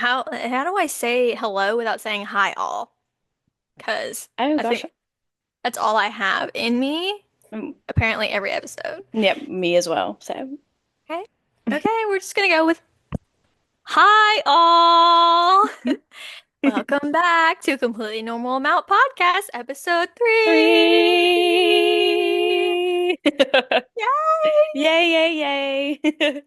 how do I say hello without saying hi all? Because Oh I gosh. think that's all I have in me, Mm, apparently every episode. Yep, me as well. So, Okay. Okay, we're just gonna go with hi all. Welcome back to Completely Normal Amount Podcast, episode 3. three. Yay! Yay, yay, yay.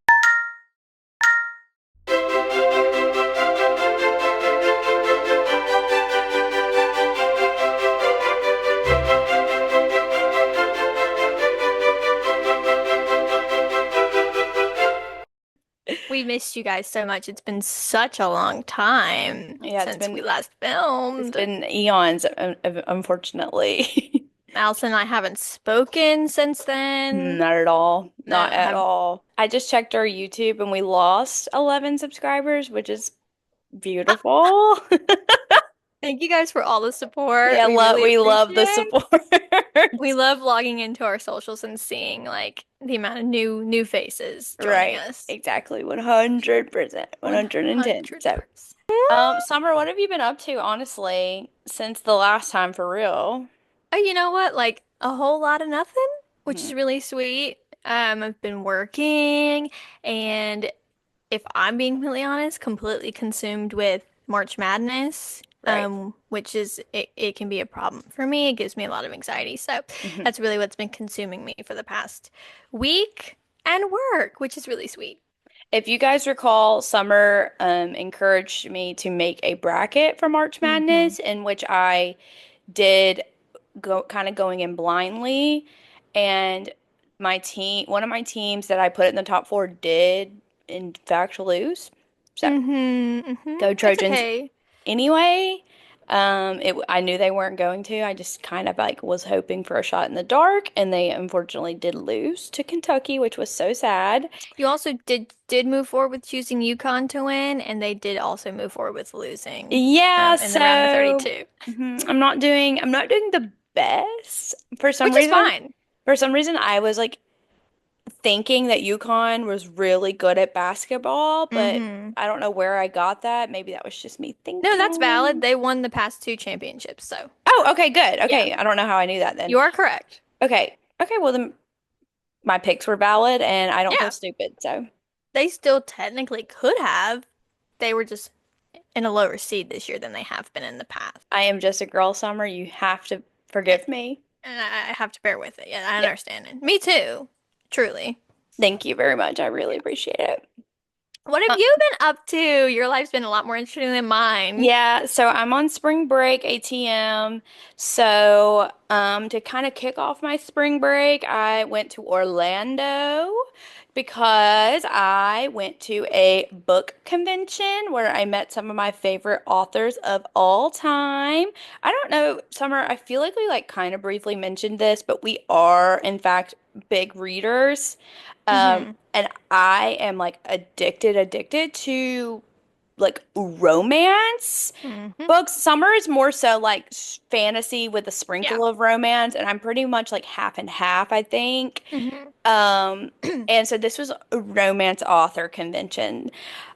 We missed you guys so much. It's been such a long time Yeah, since we last it's filmed. been eons, unfortunately. Allison and I haven't spoken since then. Not at all. Not No, at have all. I just checked our YouTube and we lost 11 subscribers, which is beautiful. thank you guys for all the support. Yeah, We really we love appreciate the it. support. We love logging into our socials and seeing like the amount of new faces joining Right, us. exactly. 100%, 110. So, 100%. Summer, what have you been up to, honestly, since the last time for real? Oh, you know what? Like a whole lot of nothing, which Mhm. is really sweet. I've been working, and if I'm being completely honest, completely consumed with March Madness, Right. which is it can be a problem for me. It gives me a lot of anxiety. So hmm that's really what's been consuming me for the past week and work, which is really sweet. If you guys recall, Summer encouraged me to make a bracket for March Hmm. Madness, in which I did go kind of going in blindly, and one of my teams that I put in the top four did in fact lose. So go It's Trojans okay. anyway. I knew they weren't going to. I just kind of like was hoping for a shot in the dark, and they unfortunately did lose to Kentucky, which was so sad. You also did move forward with choosing UConn to win, and they did also move forward with losing Yeah, in the round of so 32, I'm not doing the best for some which is reason. fine. For some reason, I was like thinking that UConn was really good at basketball, but Hmm. I don't know where I got that. Maybe that was just me No, that's valid. thinking. They won the past two championships, so Oh, okay, good. yeah, Okay, I don't know how I knew that then. you are correct. Okay. Okay, well then my picks were valid and I don't feel Yeah, stupid. So they still technically could have. They were just in a lower seed this year than they have been in the past. I am just a girl, Summer. You have to And forgive me. I have to bear with it. Yeah, I Yep. understand it. Me too, truly. Thank you very much. I really appreciate it. What have Uh, you been up to? Your life's been a lot more interesting than mine. yeah, so I'm on spring break, ATM. So, to kind of kick off my spring break, I went to Orlando because I went to a book convention where I met some of my favorite authors of all time. I don't know, Summer, I feel like we like kind of briefly mentioned this, but we are in fact big readers. Hmm. And I am like addicted to like romance Hmm. books. Summer is more so like fantasy with a Yeah. sprinkle of romance, and I'm pretty much like half and half, I think. Hmm. Um, and so this was a romance author convention.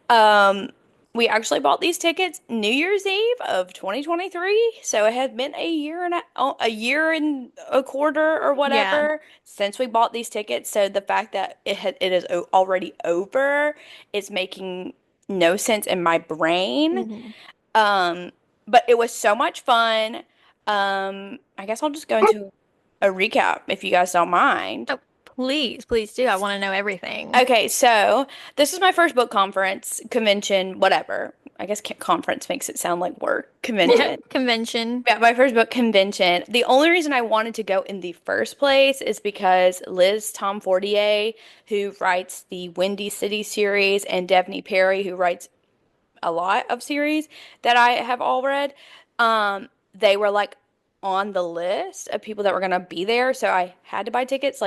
Um, we actually bought these tickets New Year's Eve of 2023, so it had been a year and a quarter or Yeah. whatever since we bought these tickets. So the fact that it is already over is making no sense in my brain. Hmm. Um, but it was so much fun. I guess I'll just go into a recap if you guys don't mind. Oh, please, please do. I want to know everything. Okay, so this is my first book conference, convention, whatever. I guess conference makes it sound like work. Yeah. Convention. Convention. Yeah, my first book convention. The only reason I wanted to go in the first place is because Liz Tom Fortier, who writes the Windy City series, and Devney Perry, who writes a lot of series that I have all read, they were like on the list of people that were gonna be there, so I had to buy tickets.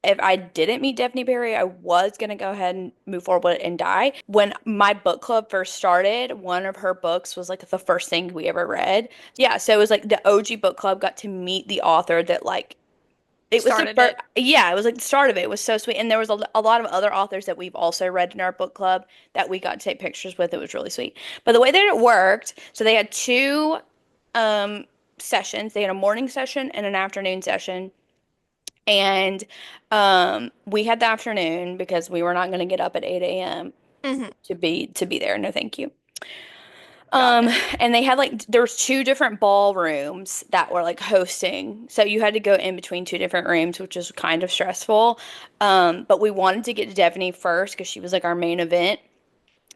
If I didn't meet Daphne Perry, I was gonna go ahead and move forward with it and die. When my book club first started, one of her books was like the first thing we ever read. Yeah, so it was like the OG book club got to meet the author that like it was the Started first, it. yeah, it was like the start of it. It was so sweet. And there was a lot of other authors that we've also read in our book club that we got to take pictures with. It was really sweet. But the way that it worked, so they had two um sessions. They had a morning session and an afternoon session. And we had the afternoon because we were not going to get up at 8 a.m. Hmm. to be there. No, thank you. Got Um, it. and they had like there was two different ballrooms that were like hosting. So you had to go in between two different rooms, which is kind of stressful. But we wanted to get to Devaney first because she was like our main event.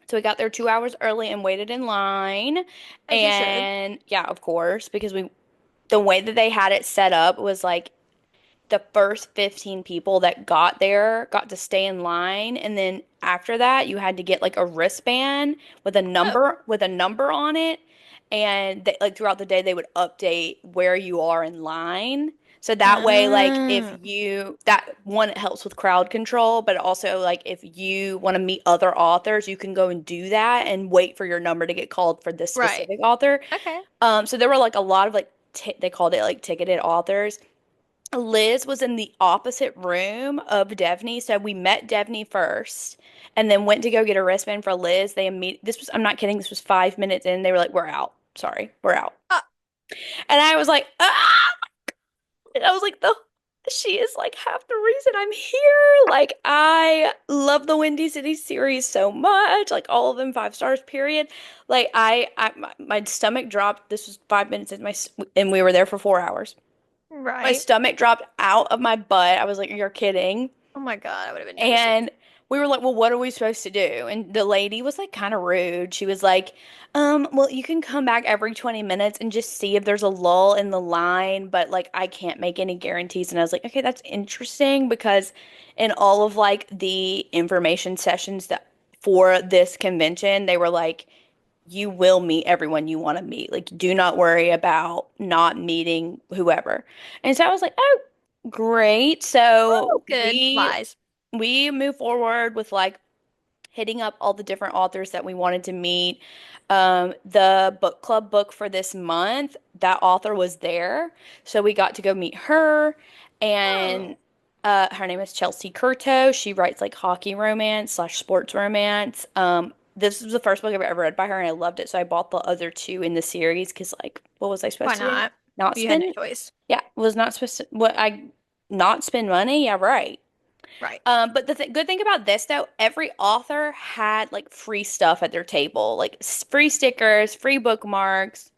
So we got there 2 hours early and waited in line. As you should. And yeah, of course, because we the way that they had it set up was like the first 15 people that got there got to stay in line, and then after that you had to get like a wristband Oh. with a number on it, and they, like throughout the day they would update where you are in line. So that way, like if Mm. you that one, it helps with crowd control, but also like if you want to meet other authors, you can go and do that and wait for your number to get called for this Right. specific author. Okay. So there were like a lot of like t they called it like ticketed authors. Liz was in the opposite room of Devney, so we met Devney first, and then went to go get a wristband for Liz. This was, I'm not kidding, this was 5 minutes in. They were like, "We're out. Sorry, we're out." Uh, And I was like, "Ah!" And I was like, "The she is like half the reason I'm here." Like, I love the Windy City series so much, like all of them 5 stars, period. Like, my stomach dropped. This was 5 minutes in and we were there for 4 hours. My right. stomach dropped out of my butt. I was like, "You're kidding." Oh my God, I would have been devastated. And we were like, "Well, what are we supposed to do?" And the lady was like kind of rude. She was like, well, you can come back every 20 minutes and just see if there's a lull in the line, but like I can't make any guarantees." And I was like, "Okay, that's interesting," because in all of like the information sessions that for this convention, they were like, "You will meet everyone you want to meet. Like, do not worry about not meeting whoever." And so I was like, "Oh, great." So Oh, good. Lies. we move forward with like hitting up all the different authors that we wanted to meet. The book club book for this month, that author was there, so we got to go meet her, and Oh, her name is Chelsea Curto. She writes like hockey romance slash sports romance. This was the first book I've ever read by her, and I loved it. So I bought the other two in the series because, like, what was I why supposed to do? not? Not You had no spend? choice. Yeah, was not supposed to. What I not spend money? Yeah, right. Right. But the th good thing about this though, every author had like free stuff at their table, like free stickers, free bookmarks,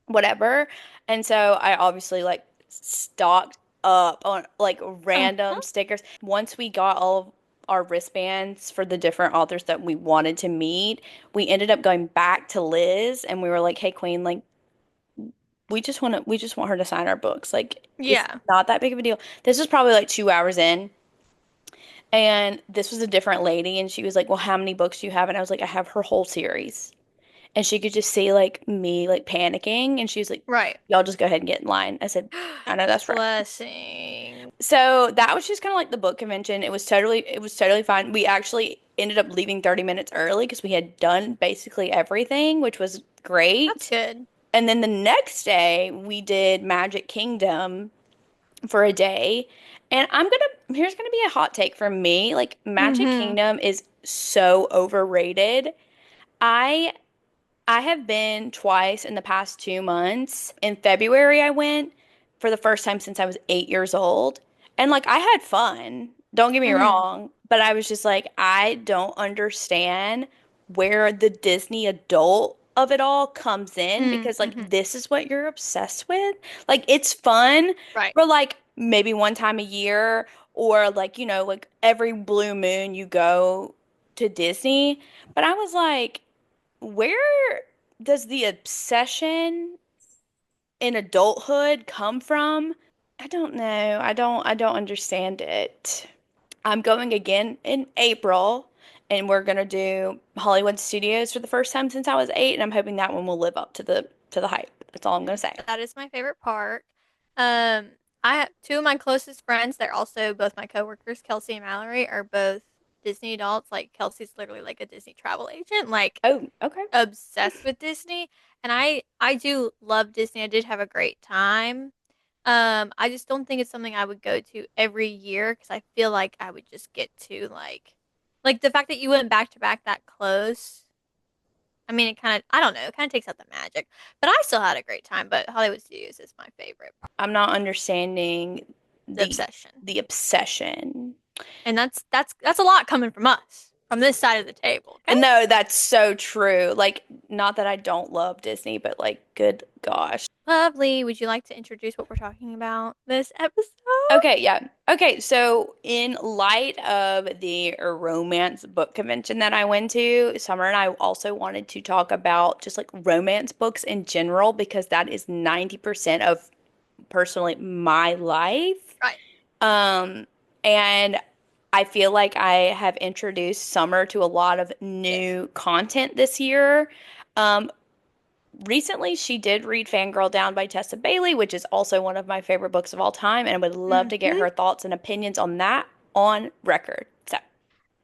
whatever. And so I obviously like stocked up on like random Uh-huh. stickers. Once we got all of our wristbands for the different authors that we wanted to meet, we ended up going back to Liz and we were like, "Hey, Queen, like we just want her to sign our books. Like it's Yeah. not that big of a deal." This was probably like 2 hours in. And this was a different lady, and she was like, "Well, how many books do you have?" And I was like, "I have her whole series." And she could just see like me like panicking, and she was like, Right. "Y'all just go ahead and get in line." I said, "I know that's right." Blessing. So that was just kind of like the book convention. It was totally fine. We actually ended up leaving 30 minutes early because we had done basically everything, which was That's great. good. And then the next day we did Magic Kingdom for a day. And here's gonna be a hot take from me. Like Magic Mm-hmm. Kingdom is so overrated. I I have been twice in the past 2 months. In February, I went for the first time since I was 8 years old. And like I had fun, don't get me Mm-hmm. wrong, but I was just like, I don't understand where the Disney adult of it all comes in because like Mm-hmm. this is what you're obsessed with. Like it's fun Right. for like maybe one time a year or like, like every blue moon you go to Disney. But I was like, where does the obsession in adulthood come from? I don't know. I don't understand it. I'm going again in April and we're gonna do Hollywood Studios for the first time since I was 8 and I'm hoping that one will live up to the hype. That's all I'm gonna say. That is my favorite part. Um, I have two of my closest friends. They're also both my coworkers. Kelsey and Mallory are both Disney adults. Like Kelsey's literally like a Disney travel agent, like Oh, okay. obsessed with Disney. And I do love Disney. I did have a great time. I just don't think it's something I would go to every year because I feel like I would just get to like the fact that you went back to back that close. I mean, it kind of, I don't know, it kind of takes out the magic. But I still had a great time. But Hollywood Studios is my favorite, I'm not understanding the the obsession, the obsession. and that's a lot coming from us, from this side of the table. Okay. And no, that's so true. Like, not that I don't love Disney, but like, good gosh. Lovely. Would you like to introduce what we're talking about this episode? Okay, yeah. Okay, so in light of the romance book convention that I went to, Summer and I also wanted to talk about just like romance books in general because that is 90% of personally my life. Right. Um, and I feel like I have introduced Summer to a lot of Yes. new content this year. Um, Recently, she did read Fangirl Down by Tessa Bailey, which is also one of my favorite books of all time, and I would love to get Hmm. her thoughts and opinions on that on record. So,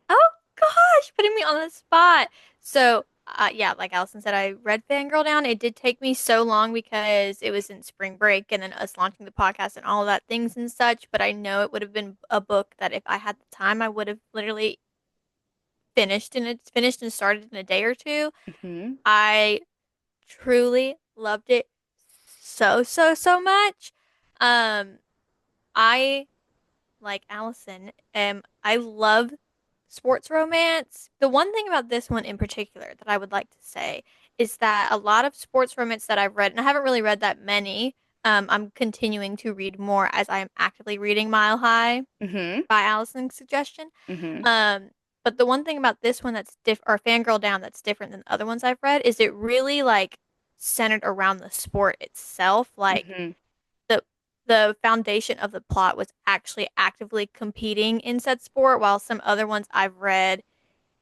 Oh gosh, putting me on the spot. So, yeah, like Allison said, I read Fangirl Down. It did take me so long because it was in spring break and then us launching the podcast and all of that things and such. But I know it would have been a book that if I had the time, I would have literally finished and started in a day or two. mhm. I truly loved it so, so, so much. Um, I like Allison. I love sports romance. The one thing about this one in particular that I would like to say is that a lot of sports romance that I've read, and I haven't really read that many, I'm continuing to read more as I am actively reading Mile High Mhm. by Allison's suggestion. Mhm. Um, but the one thing about this one that's or Fangirl Down that's different than other ones I've read is it really like centered around the sport itself. Like Mhm. the the foundation of the plot was actually actively competing in said sport, while some other ones I've read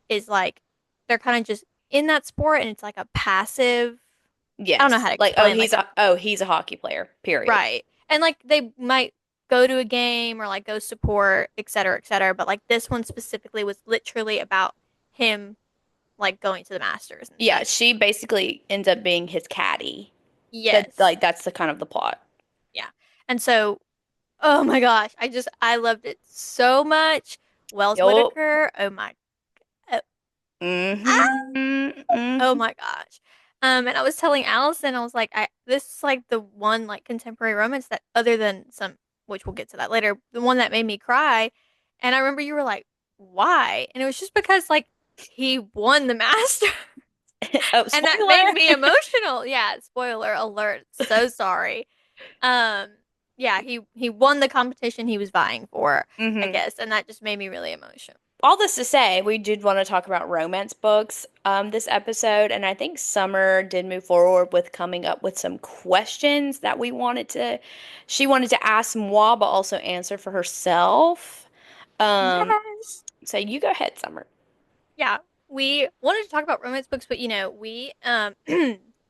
is like they're kind of just in that sport and it's like a passive. I don't know how Yes. to Like, oh, explain like a he's a hockey player. Period. right. And like they might go to a game or like go support, et cetera, et cetera. But like this one specifically was literally about him like going to the Masters and Yeah, such. she basically ends up being his caddy. That Yes. like that's the kind of the plot. Yeah. And so, oh my gosh, I loved it so much. Wells Yup. Whitaker, oh my, oh, Mhm. oh Mhm. my gosh. And I was telling Allison, I was like, this is like the one like contemporary romance that other than some, which we'll get to that later, the one that made me cry. And I remember you were like, why? And it was just because like he won the master Oh, and that made me spoiler. emotional. Yeah, spoiler alert. So sorry. Um, yeah, he won the competition he was vying for, I Mhm. guess, and that just made me really emotional. All this to say, we did want to talk about romance books this episode, and I think Summer did move forward with coming up with some questions that she wanted to ask moi, but also answer for herself. Um, Yes. so you go ahead, Summer. Yeah, we wanted to talk about romance books, but we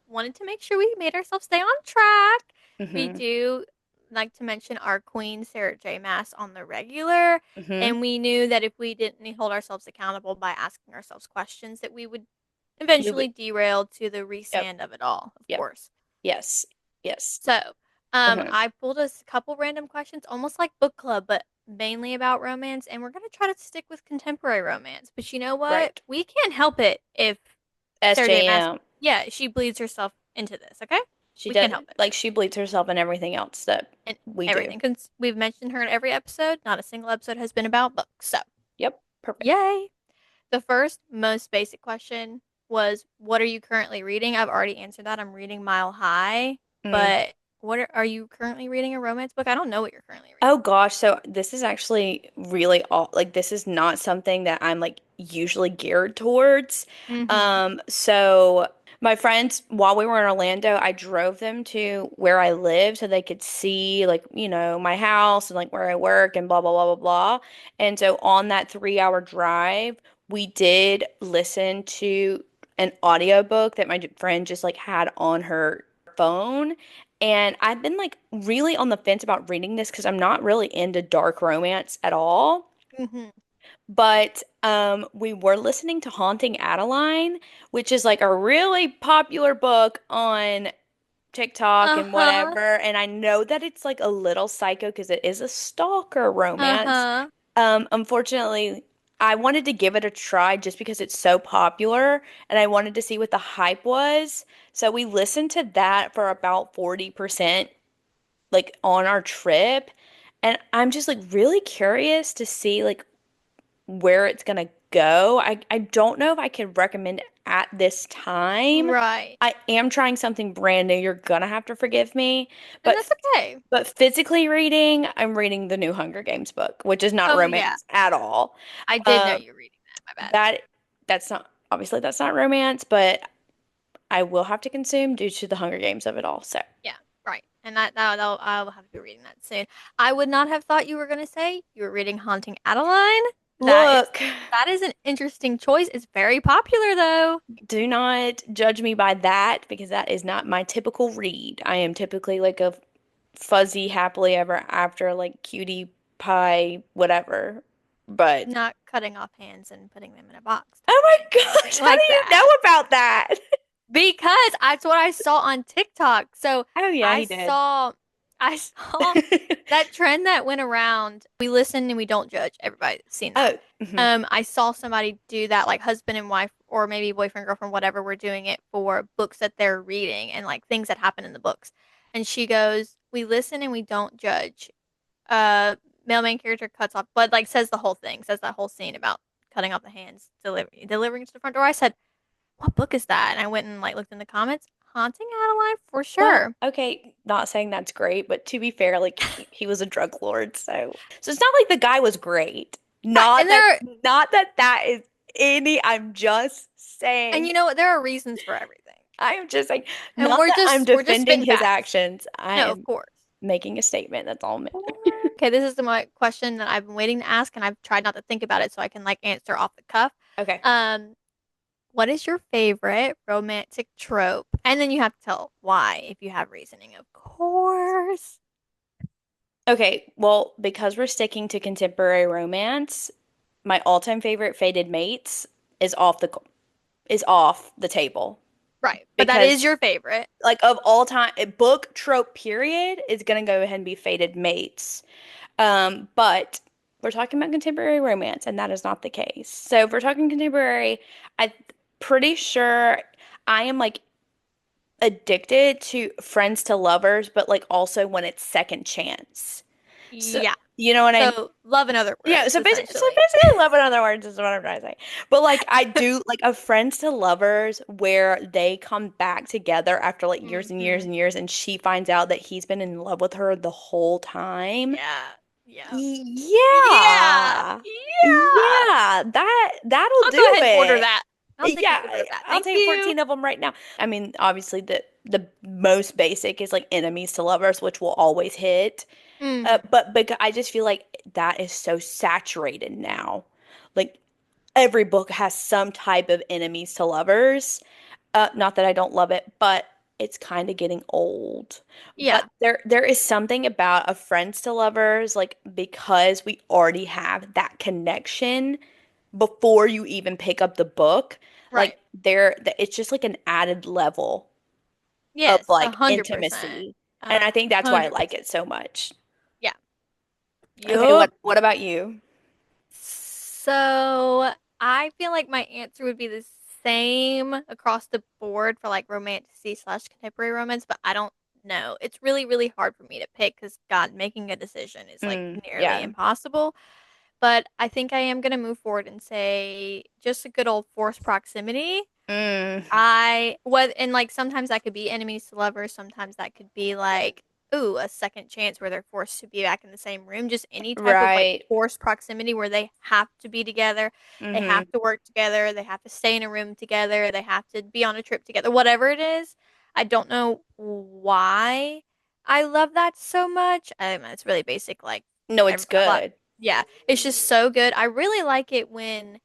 wanted to make sure we made ourselves stay on track. We Mm-hmm. do like to mention our queen Sarah J. Maas on the regular, Mm-hmm. and we knew that if we didn't hold ourselves accountable by asking ourselves questions, that we would We would. eventually derail to the Yep. resand of it all, of Yep. course. Yes. Yes. So, Uh-huh. I pulled a couple random questions, almost like book club, but mainly about romance, and we're gonna try to stick with contemporary romance. But you know what? Right. We can't help it if Sarah J. Maas, SJM. yeah, she bleeds herself into this. Okay, She we can't does help it. like she bleeds herself and everything else that And we do. everything, because we've mentioned her in every episode. Not a single episode has been about books. So, Yep. Perfect. yay! The first, most basic question was, "What are you currently reading?" I've already answered that. I'm reading Mile High, Mm. but are you currently reading a romance book? I don't know what you're currently Oh reading. gosh, so this is actually really all like this is not something that I'm like usually geared towards. Mm-hmm. So my friends, while we were in Orlando, I drove them to where I live so they could see like, my house and like where I work and blah blah blah blah blah. And so on that 3 hour drive, we did listen to an audiobook that my friend just like had on her phone. And I've been like really on the fence about reading this because I'm not really into dark romance at all. Mm-hmm. But we were listening to Haunting Adeline, which is like a really popular book on TikTok and Uh-huh. whatever, and I know that it's like a little psycho because it is a stalker romance. Uh-huh. Unfortunately, I wanted to give it a try just because it's so popular and I wanted to see what the hype was. So we listened to that for about 40% like on our trip. And I'm just like really curious to see like where it's gonna go. I don't know if I could recommend it at this time. Right. I am trying something brand new. You're gonna have to forgive me. And But that's okay. but physically reading, I'm reading the new Hunger Games book, which is not Oh yeah. romance at all. I did know Um, you were reading that. My bad. that that's not obviously that's not romance, but I will have to consume due to the Hunger Games of it all. So Yeah, right. And I will have to be reading that soon. I would not have thought you were going to say you were reading Haunting Adeline. That is look, that is an interesting choice. It's very popular though. do not judge me by that because that is not my typical read. I am typically like a fuzzy happily ever after, like cutie pie, whatever. But Not cutting off hands and putting them in a box type oh my thing. gosh, Nothing how do like you know that. about that? Because that's what I saw on TikTok. So Oh yeah, I he did. saw I saw that trend that went around. We listen and we don't judge. Everybody's seen that. Oh, mhm. I saw somebody do that, like husband and wife, or maybe boyfriend, girlfriend, whatever. We're doing it for books that they're reading and like things that happen in the books. And she goes, "We listen and we don't judge." Uh, Male main character cuts off, but like says the whole thing, says that whole scene about cutting off the hands, delivering to the front door. I said, "What book is that?" And I went and like looked in the comments. Haunting Adeline for Well, sure. okay, not saying that's great, but to be fair, like he was a drug lord, so it's not like the guy was great. Right. Not that not that that is any, I'm just And saying. you know what? There are reasons for everything. I am just like, And not that I'm we're just defending spitting his facts. actions. I No, of am course. making a statement. That's all I'm Okay, this is my question that I've been waiting to ask, and I've tried not to think about it so I can like answer off the cuff. Okay. Um, what is your favorite romantic trope? And then you have to tell why if you have reasoning, of course. Okay, well, because we're sticking to contemporary romance, my all-time favorite Fated Mates is off the table Right. But that is because your favorite. like of all time book trope period is gonna go ahead and be Fated Mates. But we're talking about contemporary romance, and that is not the case. So if we're talking contemporary, I'm pretty sure I am like addicted to friends to lovers, but like also when it's second chance. So Yeah. you know what I So love in other yeah, words, so essentially. basically love in other words is what I'm trying to say. But like I do like a friends to lovers where they come back together after like years and years Hmm. and years and she finds out that he's been in love with her the whole time. Yeah. Yeah. Yeah. Yeah. Yeah. Yeah, that'll I'll go do ahead and order it. that. I'll take an Yeah, order of that. I'll Thank take you. 14 of them right now. I mean, obviously the most basic is like enemies to lovers, which will always hit. Hmm. But I just feel like that is so saturated now. Like every book has some type of enemies to lovers. Not that I don't love it, but it's kind of getting old. But Yeah. there is something about a friends to lovers, like because we already have that connection before you even pick up the book, like Right. it's just like an added level of Yes, a like 100%. intimacy. And A I think that's why I like 100%. it so much. Yeah. Okay, Yup. what about you? So I feel like my answer would be the same across the board for like romantic slash contemporary romance, but I don't know. It's really, really hard for me to pick because God, making a decision is like nearly Yeah. impossible. But I think I am gonna move forward and say just a good old forced proximity. Mm, I what and like sometimes that could be enemies to lovers, sometimes that could be like ooh, a second chance where they're forced to be back in the same room. Just any type of like right. forced proximity where they have to be together, they Mm-hmm. have to work together, they have to stay in a room together, they have to be on a trip together, whatever it is. I don't know why I love that so much. It's really basic, like No, it's everybody, good. yeah, it's just so good. I really like it when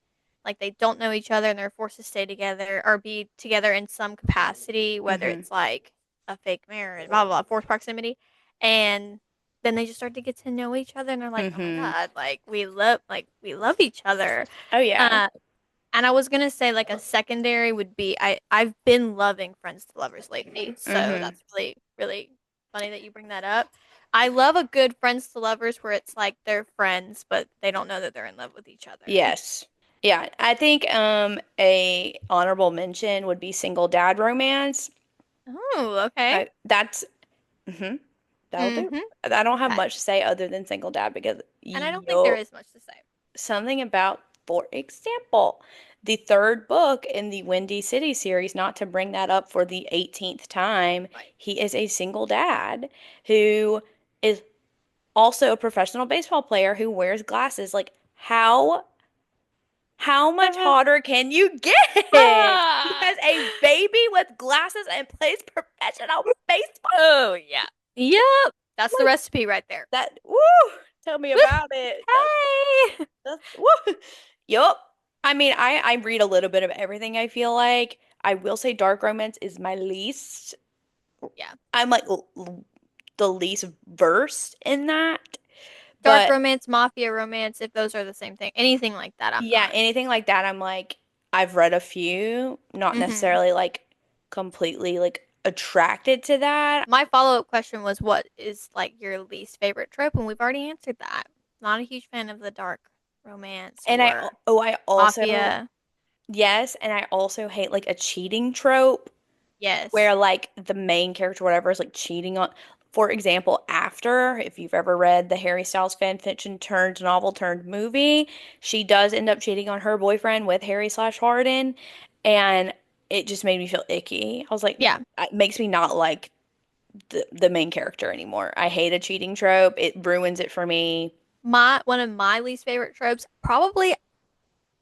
like they don't know each other and they're forced to stay together or be together in some capacity, whether Mm-hmm. it's like a fake marriage, blah blah blah, forced proximity, and then they just start to get to know each other and they're like, oh my Mm-hmm. God, like we love each other. Oh yeah. Uh, And I was gonna say like a secondary would be I've been loving Friends to Lovers lately, so Hmm. that's really really funny that you bring that up. I love a good Friends to Lovers where it's like they're friends but they don't know that they're in love with each other. Yes. Yeah, I think a honorable mention would be single dad romance. Oh, okay. That's hmm that'll do. Mm-hmm. I don't have Okay. much to say other than single dad because And I don't think there yo is much to say. something about, for example, the third book in the Windy City series, not to bring that up for the 18th time, Right. he is a single dad who is also a professional baseball player who wears glasses. Like how much hotter can you get? He has a baby with glasses and plays professional baseball. Oh yeah. Yep. That's the Like recipe right there. that. Woo! Tell me Woo! about it. Hey. That's woo. Yup. I mean, I read a little bit of everything, I feel like. I will say dark romance is my least. Yeah. I'm like the least versed in that. Dark But romance, mafia romance, if those are the same thing. Anything like that, I'm yeah, not. anything like that, I'm like, I've read a few, not Hmm. necessarily like completely like attracted to that. My follow-up question was what is like your least favorite trope? And we've already answered that. Not a huge fan of the dark romance And or I also, mafia. yes, and I also hate like a cheating trope Yes. where like the main character, whatever, is like cheating on. For example, After, if you've ever read the Harry Styles fan fiction turned novel turned movie, she does end up cheating on her boyfriend with Harry slash Harden, and it just made me feel icky. I was like, Yeah. it makes me not like the main character anymore. I hate a cheating trope. It ruins it for me. My one of my least favorite tropes, probably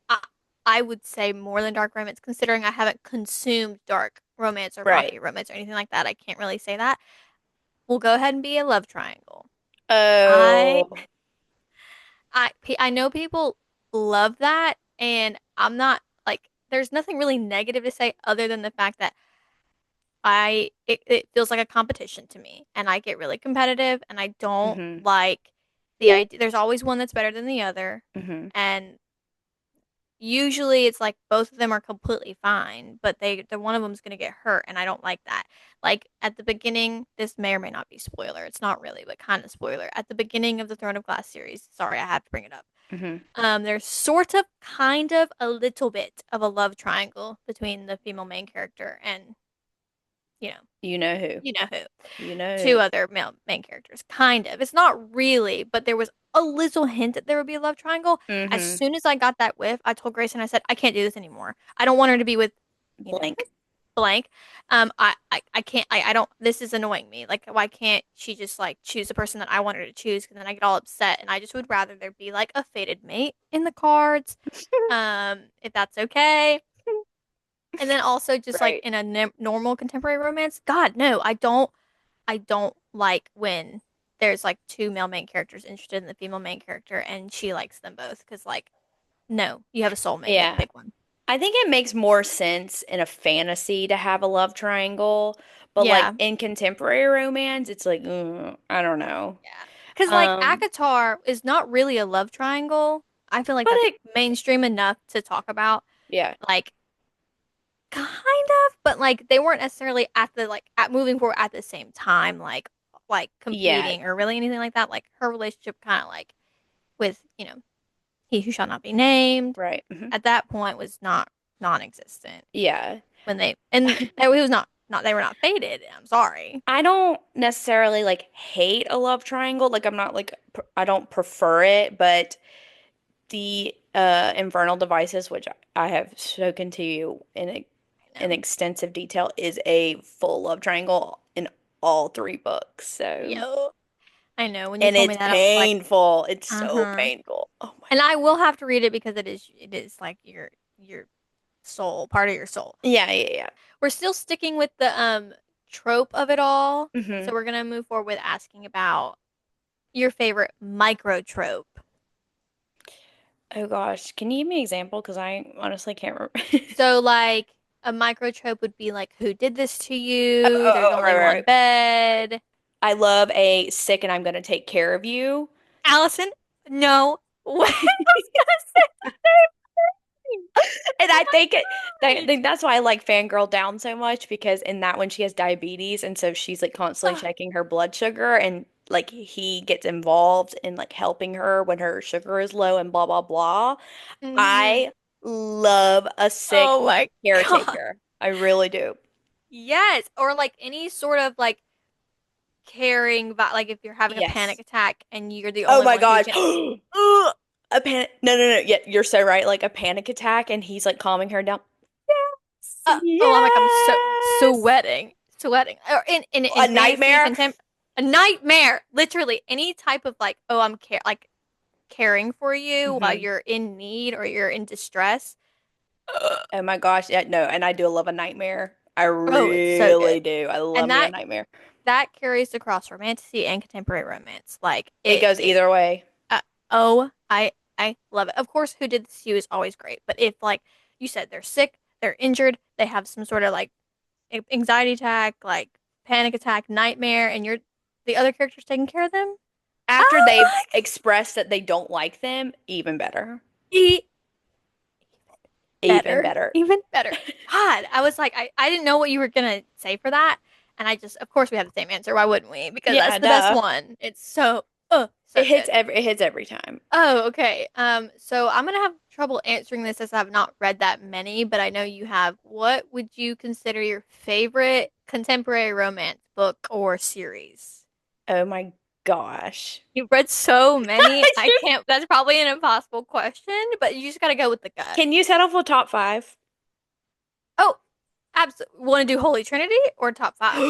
I, I would say more than dark romance, considering I haven't consumed dark romance or Right. mafia romance or anything like that. I can't really say that. We'll go ahead and be a love triangle. I Oh. I know people love that, and I'm not like there's nothing really negative to say other than the fact that it feels like a competition to me, and I get really competitive, and I don't Hmm. like the idea. There's always one that's better than the other, Hmm. and usually it's like both of them are completely fine, but the one of them's gonna get hurt, and I don't like that. Like at the beginning, this may or may not be spoiler. It's not really, but kind of spoiler. At the beginning of the Throne of Glass series, sorry, I have to bring it up. Hmm. There's sort of, kind of, a little bit of a love triangle between the female main character and you know, You know who. you know who, You know two who. other male main characters. Kind of. It's not really, but there was a little hint that there would be a love triangle. As Hmm. soon as I got that whiff, I told Grayson, I said, I can't do this anymore. I don't want her to be with, you know, Blank. blank. I can't, I don't, this is annoying me. Like, why can't she just like choose the person that I want her to choose? Because then I get all upset and I just would rather there be like a fated mate in the cards. If that's okay. And then also just like Right. in a normal contemporary romance, God, no, I don't like when there's like two male main characters interested in the female main character and she likes them both because like no, you have a soulmate, you have to Yeah. pick one. I think it makes more sense in a fantasy to have a love triangle, but like Yeah. in contemporary romance, it's like, I don't know. Yeah. Because like Um, ACOTAR is not really a love triangle. I feel like but that's it, mainstream enough to talk about. yeah, Like kind of, but like they weren't necessarily at the like at moving forward at the same time, like yeah, competing or really anything like that. Like her relationship kind of like with, he who shall not be named right. at that point was not non-existent Yeah. when it was not they were not fated. I'm sorry. I don't necessarily like hate a love triangle. Like I'm not like I don't prefer it, but the Infernal Devices, which I have spoken to you I in know. extensive detail, is a full love triangle in all three books. So, Yo, I know. When you and told me it's that, I was like, painful. It's so uh-huh. painful. Oh my And God. I will have to read it because it is like your soul, part of your soul. Yeah, yeah, We're still sticking with the trope of it all. yeah. So we're gonna move forward with asking about your favorite micro trope. Oh gosh, can you give me an example? Because I honestly can't remember. So like a micro trope would be like who did this to Oh, you? oh, There's oh, right, only right, one right. bed. I love a sick and I'm gonna take care of you. Allison, no. What? I was gonna say the same thing. And Oh I think my I God. think that's why I like Fangirl Down so much because in that one she has diabetes and so she's like constantly Uh, checking her blood sugar and like he gets involved in like helping her when her sugar is low and blah blah blah. mhm. I love a sick Oh my God. caretaker. I really do. Yes. Or like any sort of like caring about like if you're having a panic Yes. attack and you're the Oh only my one who gosh. can. Ugh. A panic. No, no, no. Yeah, you're so right. Like a panic attack and he's like calming her down. Yes. Oh, I'm like I'm Yes. sweating. Or in A fantasy nightmare. contempt, a nightmare. Literally any type of like oh I'm caring for you while Hmm. you're in need or you're in distress. Ugh. Oh my gosh. Yeah, no, and I do love a nightmare. I Oh, it's so really good. do. I love And me a nightmare. that carries across romantasy and contemporary romance. Like It goes it either way. oh, I love it. Of course, who did this to you is always great. But if like you said they're sick, they're injured, they have some sort of like anxiety attack, like panic attack, nightmare, and you're the other character's taking care of them. After Oh they've my expressed that they don't like them, even better. God. Even Better, better. even better. God, I was like, I didn't know what you were gonna say for that, and I just, of course, we have the same answer. Why wouldn't we? Because that's Yeah, the best duh. one. It's so good. It hits every time. Oh, okay. So I'm gonna have trouble answering this as I've not read that many, but I know you have. What would you consider your favorite contemporary romance book or series? Oh my gosh. You've read so many. I can't. That's probably an impossible question, but you just gotta go with the gut. Can you settle for top five? Oh, absolutely. Want to do Holy Trinity or top five?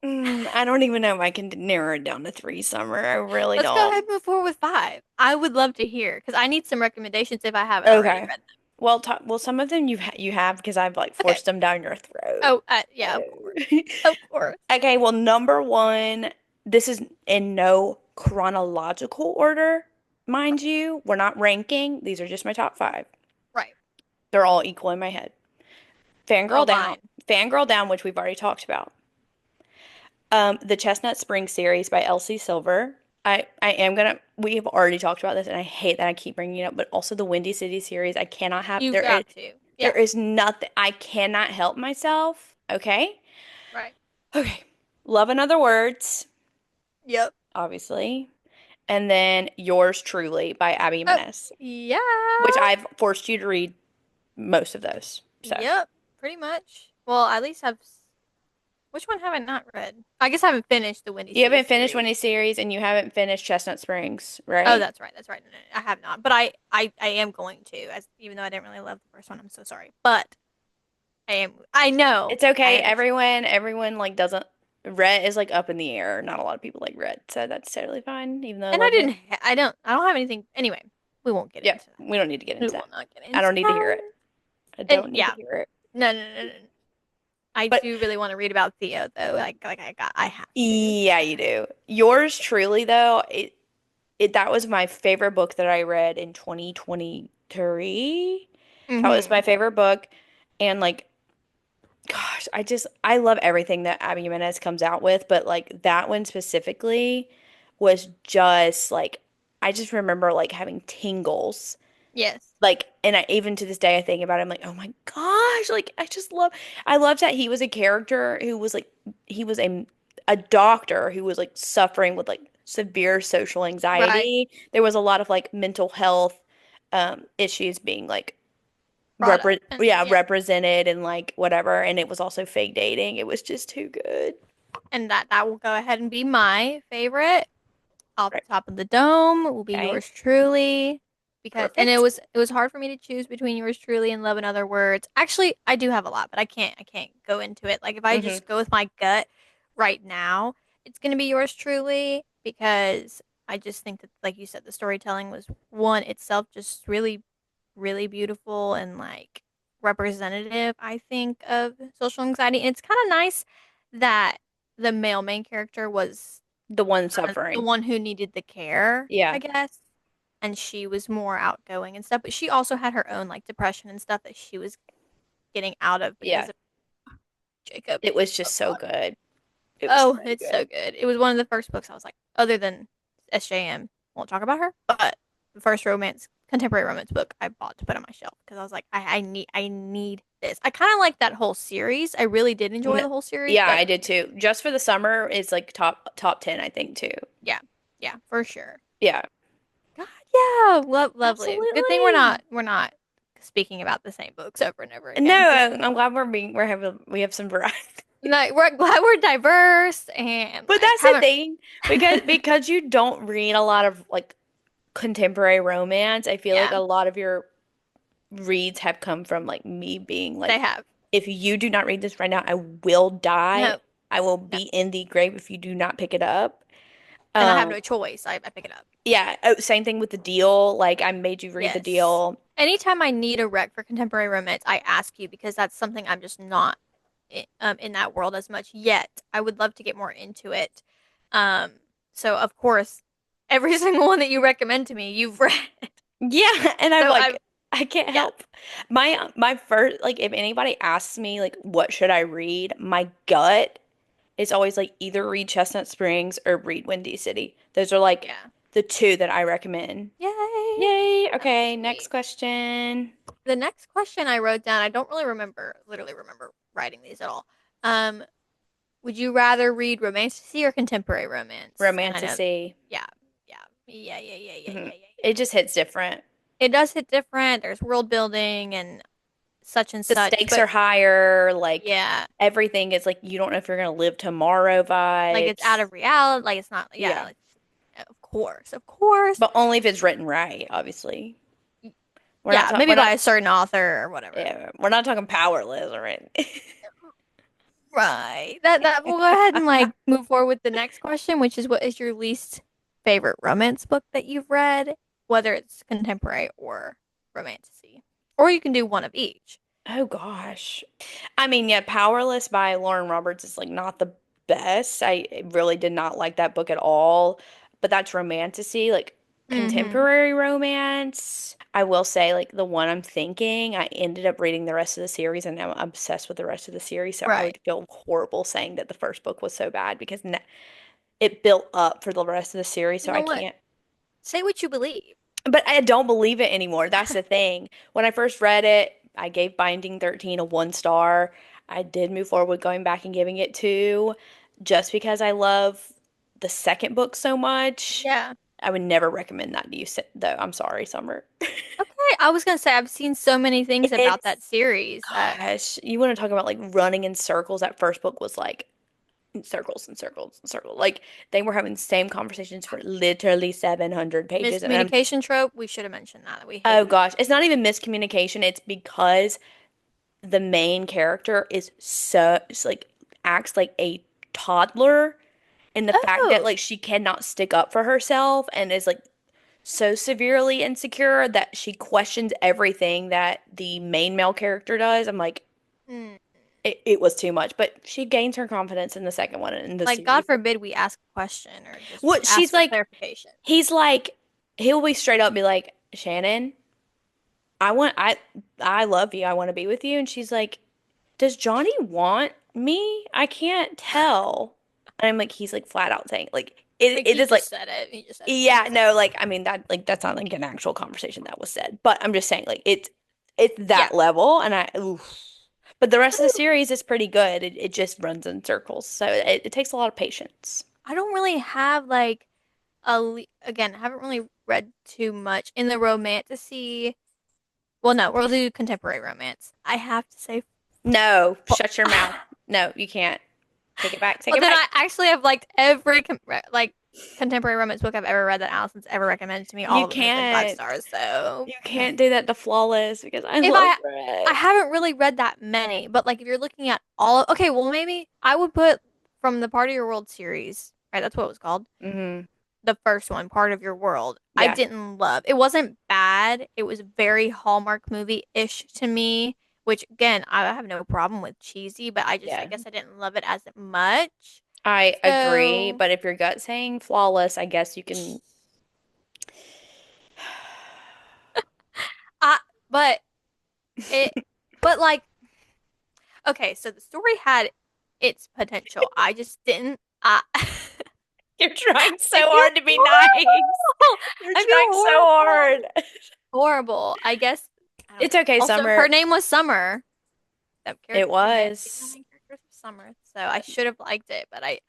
I don't even know if I can narrow it down to three, Summer. I really Let's go ahead don't. and move forward with five. I would love to hear because I need some recommendations if I haven't already Okay. read them. Well, some of them you have because I've like Okay. forced them down your throat. Oh, yeah, of course. Of course. Okay, well, number one, this is in no chronological order, mind you. We're not ranking. These are just my top five. Right. They're all equal in my head. They're all Fangirl Down. mine. Fangirl Down, which we've already talked about. The Chestnut Spring series by Elsie Silver. I am gonna. We've already talked about this, and I hate that I keep bringing it up. But also the Windy City series. I cannot have You got to. there Yeah. is nothing. I cannot help myself. Okay. Right. Okay. Love and Other Words, Yep. obviously, and then Yours Truly by Abby Oh, Jimenez, yeah. which I've forced you to read most of those. So Yep. Pretty much. Well, at least I've. Which one have I not read? I guess I haven't finished the Windy you City haven't finished series. Windy series, and you haven't finished Chestnut Springs, Oh, right? that's right. That's right. No, no, no, I have not. But I am going to, as even though I didn't really love the first one. I'm so sorry. But I am. I know. It's I okay. understand. Everyone like doesn't. Red is like up in the air. Not a lot of people like red, so that's totally fine. Even though I And I love it. didn't. I don't have anything. Anyway, we won't get Yeah, into that. we don't need to get We into that. will not get I into don't need to hear that. it. I And don't need to yeah, hear it. no, no, no, no, no. I But do really want to read about Theo though. I have to. yeah, you do. Yours truly, though, that was my favorite book that I read in 2023. That was Mm-hmm. my favorite book. And like, gosh, I love everything that Abby Jimenez comes out with, but like that one specifically was just like I just remember like having tingles. Yes. Like, and I even to this day I think about it, I'm like, oh my gosh, like I loved that he was a character who was like he was a doctor who was like suffering with like severe social Right. anxiety. There was a lot of like mental health issues being like Brought up and yeah. represented and like whatever, and it was also fake dating. It was just too good. And that will go ahead and be my favorite. Off Right. the top of the dome will be Okay. yours truly because and Perfect. it was hard for me to choose between yours truly and love in other words. Actually, I do have a lot, but I can't go into it. Like if I Hmm. just go with my gut right now, it's going to be yours truly because I just think that like you said the storytelling was one itself just really beautiful and like representative I think of social anxiety. And it's kind of nice that the male main character was The one the suffering. one who needed the care, I Yeah. guess. And she was more outgoing and stuff, but she also had her own like depression and stuff that she was getting out of Yeah. because of Jacob. It was Oh just so God. good. It was Oh, so it's so good. good. It was one of the first books I was like, other than SJM, won't talk about her, but the first romance contemporary romance book I bought to put on my shelf because I was like, I need this. I kind of like that whole series. I really did enjoy N the whole series, Yeah, but I did too. Just for the summer, it's like top 10, I think too. yeah, yeah, for sure. Yeah, God, yeah, lovely. Good thing we're absolutely. not speaking about the same books over and over No, again because I'm glad we have some variety. like we're glad we're diverse and But like that's the haven't. thing, because you don't read a lot of like contemporary romance, I feel like Yeah, a lot of your reads have come from like me being they like, have. if you do not read this right now, I will die. No, I will no, be in the grave if you do not pick it up. and I have Um, no choice. I pick it up. yeah, oh, same thing with the deal. Like I made you read the Yes. deal. Anytime I need a rec for contemporary romance, I ask you because that's something I'm just not in that world as much yet. I would love to get more into it. Um, so of course, every single one that you recommend to me, you've read. Yeah, and I'm So I've like, I can't yes, help. My first, like if anybody asks me like what should I read, my gut is always like either read Chestnut Springs or read Windy City. Those are like yeah. the two that I recommend. Yay. Yay. That's Okay, next sweet. question. The next question I wrote down, I don't really literally remember writing these at all. Um, would you rather read romantasy or contemporary romance? And I know, Romantasy. yeah, yeah, Hmm. yeah. It just hits different. It does hit different. There's world building and The such, stakes are but higher, like yeah, everything is like you don't know if you're gonna live tomorrow like it's out vibes. of reality. Like it's not. Yeah, Yeah. like, of course, of course. But only if it's written right, obviously. We're not Yeah, talking maybe by a certain author or whatever. yeah, we're not talking powerless or anything. Right. That we'll go ahead and like move forward with the next question, which is what is your least favorite romance book that you've read, whether it's contemporary or romantasy, or you can do one of each. Oh gosh. I mean, yeah, Powerless by Lauren Roberts is like not the best. I really did not like that book at all. But that's romanticy, like Mm-hmm. contemporary romance. I will say, like the one I'm thinking, I ended up reading the rest of the series and I'm obsessed with the rest of the series. So I Right. would feel horrible saying that the first book was so bad because it built up for the rest of the series. You So I know what? can't. Say what you believe. But I don't believe it anymore. That's the thing. When I first read it, I gave Binding 13 a 1 star. I did move forward with going back and giving it 2 just because I love the second book so much. Yeah. I would never recommend that to you, though. I'm sorry, Summer. Okay. I was gonna say I've seen so many things about It's, that series. gosh, you want to talk about like running in circles. That first book was like in circles and circles and circles. Like they were having the same conversations for literally 700 pages. And I'm Miscommunication trope. We should have mentioned that. We hate Oh that. gosh, it's not even miscommunication. It's because the main character is like acts like a toddler in the fact that Oh. like she cannot stick up for herself and is like so severely insecure that she questions everything that the main male character does. I'm like, Hmm. it was too much, but she gains her confidence in the second one in the Like, God series. forbid we ask a question or just What ask she's for like, clarification. he's like, he'll be straight up be like, Shannon, I want I love you. I want to be with you. And she's like, does Johnny want me? I can't tell. And I'm like, he's like flat out saying like Like, it he is like just said it. He just said it. He yeah, just said no, it. like I mean that like that's not like an actual conversation that was said. But I'm just saying like it's Yeah. that level and I oof. But the rest of the series is pretty good. It just runs in circles. So it takes a lot of patience. I don't really have like again, I haven't really read too much in the romantasy. Well, no, we'll do contemporary romance. I have to say, No, well, shut your mouth. No, you can't. Take it back. Take well, it then back. I actually have liked every like contemporary romance book I've ever read that Allison's ever recommended to me. All You of them have been five can't. stars. So You can't do that to Flawless because I if love I Brett. haven't really read that many, but like if you're looking at all of, okay, well maybe I would put from the Part of Your World series, right? That's what it was called. Hmm. The first one, Part of Your World. I Yeah. didn't love. It wasn't bad. It was very Hallmark movie-ish to me, which again, I have no problem with cheesy, but I Yeah. guess I didn't love it as much. I agree, So, but if your gut's saying Flawless, I guess you can. I but it but like okay, so the story had its potential. I just didn't You're trying so I feel hard to be nice. horrible. You're I feel trying so horrible. hard. horrible. I guess I don't It's know. okay, Also, her Summer. name was Summer. That It character, female was. main character was Summer. So I should have liked it, but I,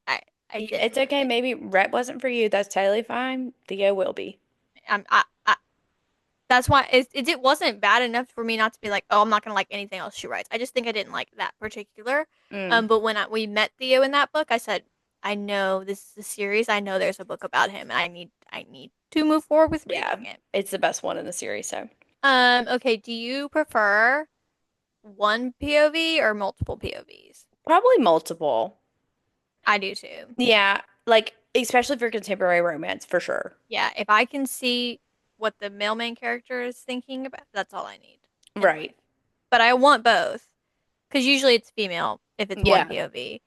I It's didn't. okay. Maybe Rhett wasn't for you. That's totally fine. Theo will be. I that's why it wasn't bad enough for me not to be like, oh, I'm not gonna like anything else she writes. I just think I didn't like that particular. Mm, But when we met Theo in that book, I said, I know this is a series. I know there's a book about him, and I need to move forward with yeah, reading it. it's the best one in the series. So Okay. Do you prefer one POV or multiple POVs? probably multiple. I do too. Yeah, like especially for contemporary romance, for sure. Yeah, if I can see what the male main character is thinking about, that's all I need in Right. life. But I want both because usually it's female if it's one Yeah, POV.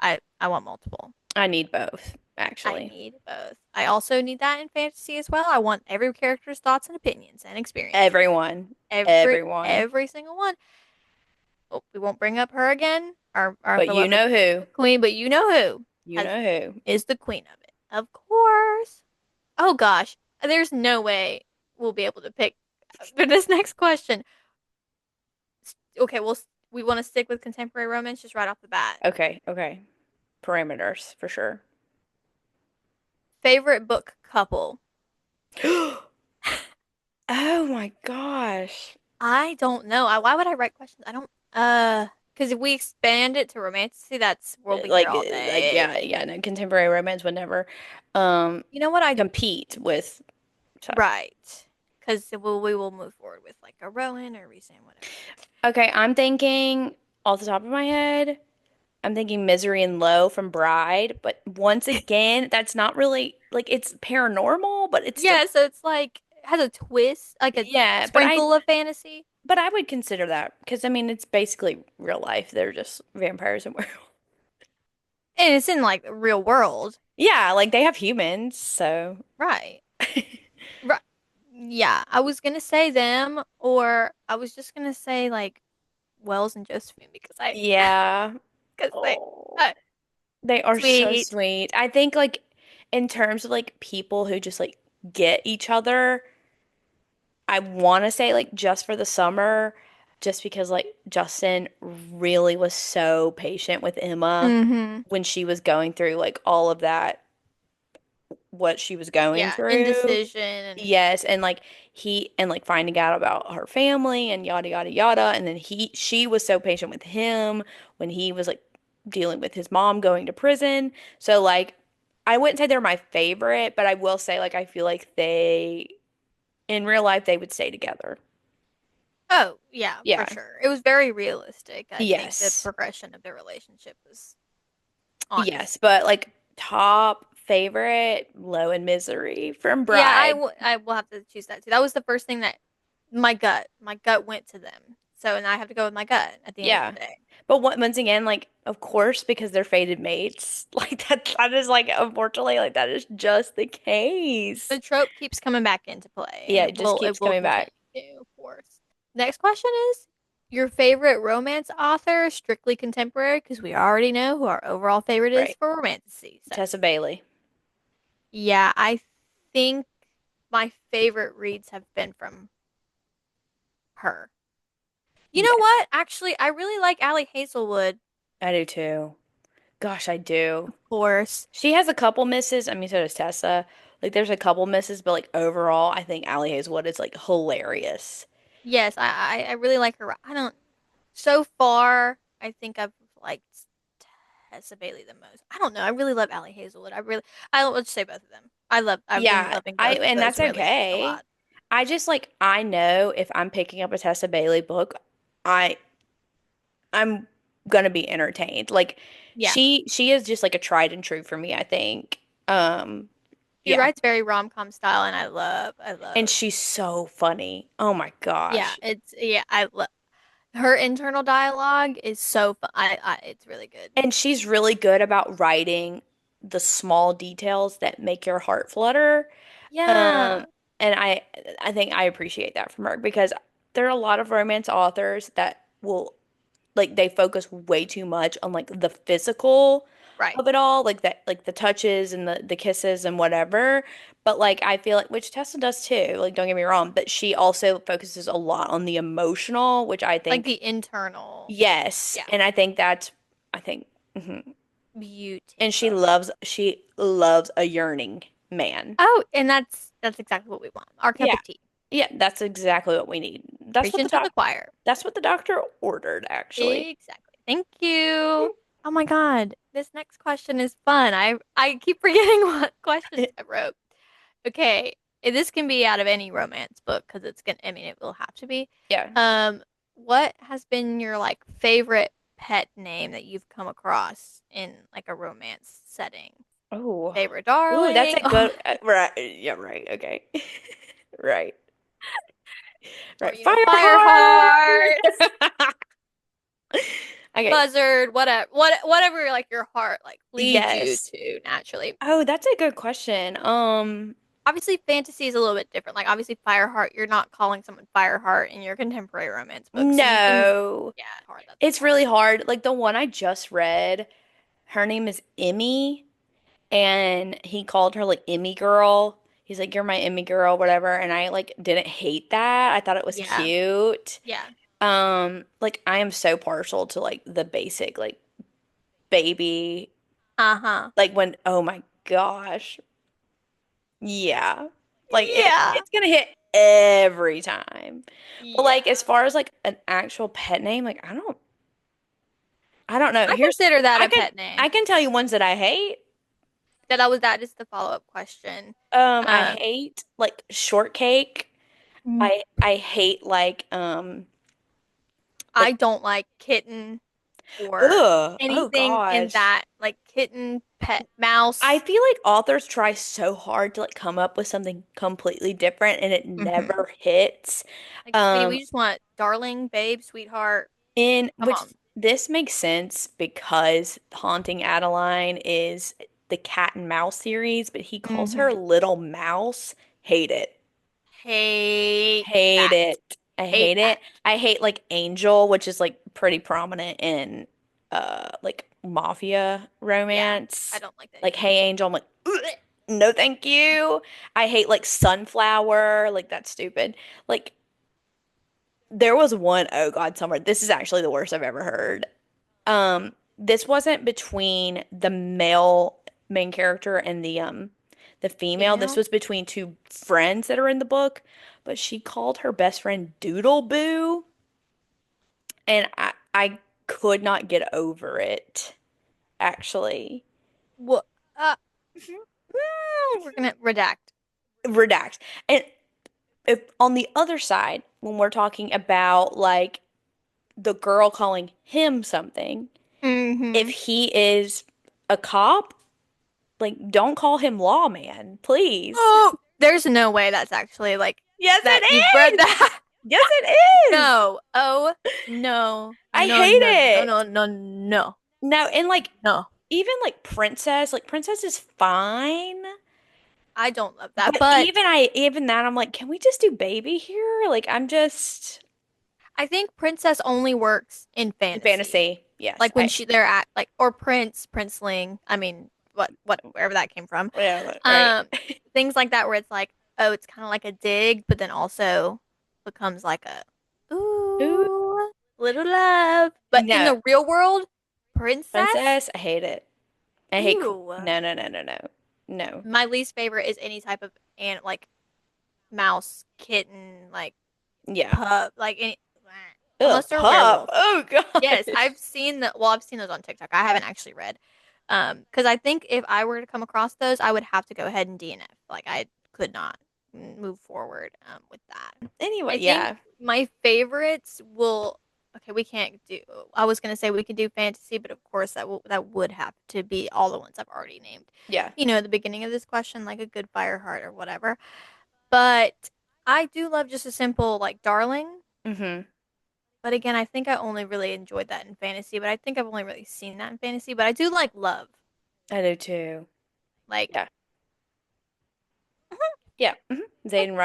I want multiple. I need both, I actually. need both. I also need that in fantasy as well. I want every character's thoughts and opinions and experiences. Everyone. Every Everyone. every single one. Oh, we won't bring up her again, our But you beloved know who. queen, but you know who You has know who. is the queen of it. Of course. Oh gosh, there's no way we'll be able to pick for this next question. Okay, we want to stick with contemporary romance just right off the bat. Okay, okay. Parameters, for sure. Favorite book couple? Oh my gosh. I don't know. Why would I write questions? I don't. Because if we expand it to romantasy, that's we'll be here all Yeah, day. yeah, no, contemporary romance would never um You know what? I compete with such. right. Because we will move forward with like a Rowan or Reese and whatever. Okay, I'm thinking off the top of my head, I'm thinking Misery and Low from Bride, but once again, that's not really like it's paranormal, but it's still Yeah, so it's like it has a twist, like a yeah, sprinkle of fantasy, but I would consider that because I mean it's basically real life. They're just vampires and werewolves. and it's in like the real world, Yeah, like they have humans, so right? Right. Yeah, I was gonna say them, or I was just gonna say like Wells and Josephine because I yeah. because they Oh, uh, they are so sweet. sweet. I think like in terms of like people who just like get each other, I want to say like just for the summer, just because like Justin really was so patient with Emma Mm-hmm. when she was going through like all of that, what she was going Yeah, through. indecision and Yes, and like he and like finding out about her family and yada yada yada, and then she was so patient with him when he was like dealing with his mom going to prison. So like I wouldn't say they're my favorite, but I will say like I feel like they in real life they would stay together. oh yeah, for Yeah. sure. It was very realistic. I think the Yes. progression of the relationship was honest. Yes, but like top favorite, Low and Misery from Yeah, Bride. I will have to choose that too. That was the first thing that my gut went to them. So and I have to go with my gut at the end of the Yeah. day. But once again, like, of course, because they're fated mates, like that is like unfortunately like that is just the case. The trope keeps coming back into play and Yeah, it just it keeps will coming continue back. to, of course. Next question is your favorite romance author, strictly contemporary, because we already know who our overall favorite is Right. for romantasy. So Tessa Bailey. yeah, I think my favorite reads have been from her. You know Yes, what? Actually, I really like Allie Hazelwood, I do too. Gosh, I do. of course. She has a couple misses. I mean, so does Tessa. Like, there's a couple misses, but like overall, I think Allie Hazelwood is like hilarious. Yes, I really like her. I don't. So far, I think I've liked Tessa Bailey the most. I don't know. I really love Allie Hazelwood. I'll just say both of them. I've been Yeah, loving I both of and those that's relays a okay. lot. I just like I know if I'm picking up a Tessa Bailey book, I I'm gonna be entertained. Like Yeah, she is just like a tried and true for me, I think. she Yeah. writes very rom-com style, and I And love. she's so funny. Oh my Yeah, gosh. I love her internal dialogue is so fun. It's really good. And she's really good about writing the small details that make your heart flutter. Um, Yeah, and I think I appreciate that from her because there are a lot of romance authors that will like they focus way too much on like the physical Right. of it all, like that, like the touches and the kisses and whatever. But like I feel like, which Tessa does too, like don't get me wrong, but she also focuses a lot on the emotional, which I Like think, the internal. yes, Yeah. and I think that's, I think, and Beautiful. she loves a yearning man. Oh, and that's exactly what we want. Our cup Yeah. of tea. Yeah, that's exactly what we need. Preaching to the choir. That's what the doctor ordered, actually. Exactly. Thank you. Oh my God. This next question is fun. I keep forgetting what questions I wrote. Okay. This can be out of any romance book because it's gonna, I mean, it will have to be. Yeah. Um, what has been your like favorite pet name that you've come across in like a romance setting? Oh. Favorite Ooh, that's darling? a good, right. Yeah, right. Okay. Right. Or Right. Fireheart, Fireheart. Okay. Buzzard, whatever like your heart like leads you Yes. to naturally. Oh, that's a good question. Obviously fantasy is a little bit different. Like obviously Fireheart, you're not calling someone Fireheart in your contemporary romance book. So you can No. yeah, it's hard. That's It's really hard. hard. Like the one I just read, her name is Emmy, and he called her like Emmy girl. He's like, "You're my Emmy girl," whatever. And I like didn't hate that. I thought it was Yeah. cute. Yeah. Like I am so partial to like the basic like baby, Uh-huh. like when, oh my gosh. Yeah. Like Yeah. it's gonna hit every time. But like Yeah. as far as like an actual pet name, like I don't know. I Here's consider that I a can pet I name. can tell you ones that I hate. That is the follow-up question. I Um, hate like shortcake. Mm. I hate I like don't like kitten or ugh, oh anything in gosh. that like kitten, pet, I mouse. feel like authors try so hard to like come up with something completely different and it Hmm. never hits. Like, sweetie, Um we just want darling, babe, sweetheart. in Come which on. this makes sense because Haunting Adeline is the cat and mouse series, but he calls her Hmm. Little Mouse. Hate it. Hate Hate that. it. I Hate hate that. it. I hate like Angel, which is like pretty prominent in like mafia Yeah, I romance. don't like that Like either. Hey Angel, I'm like, "Ugh, no thank you." I hate like Sunflower, like that's stupid. Like there was one, oh God, somewhere. This is actually the worst I've ever heard. This wasn't between the male main character and the female. This Female? was between two friends that are in the book, but she called her best friend Doodle Boo, and I could not get over it, actually. What? Uh, we're gonna redact. Redact. And if on the other side, when we're talking about like the girl calling him something, if Hmm. he is a cop, like don't call him lawman, please. Oh, there's no way that's actually like Yes, that. it You've read is. that. Yes, it is. No. Oh, no. I No, hate no, no, it. no, no, no. No, and No. even like princess is fine. I don't love that. But But even that I'm like, can we just do baby here? Like I'm just I think princess only works in in fantasy. fantasy. Yes, Like when they're at like or prince, princeling. I mean, what wherever that came from. yeah, right. Um, things like that where it's like, oh, it's kind of like a dig, but then also becomes like a Ooh, ooh, little love. But in no, the real world, princess, princess, I hate it. I hate ew. no, no, no, no, no. No. My least favorite is any type of like mouse, kitten, like Yeah. pup, like any Ugh, unless they're a pup. werewolf. Oh Yes, gosh. I've seen that. Well, I've seen those on TikTok. I haven't actually read. Because I think if I were to come across those, I would have to go ahead and DNF. Like I could not move forward with that. Anyway, I think yeah. my favorites will. Okay, we can't do. I was gonna say we could do fantasy, but of course that would have to be all the ones I've already named. Yeah. You know, at the beginning of this question, like a good Fireheart or whatever. But I do love just a simple like darling. Mm-hmm. But again, I think I only really enjoyed that in fantasy, but I think I've only really seen that in fantasy. But I do like love. I do too. Like, Yeah. mhm, Yeah. yeah, Zayden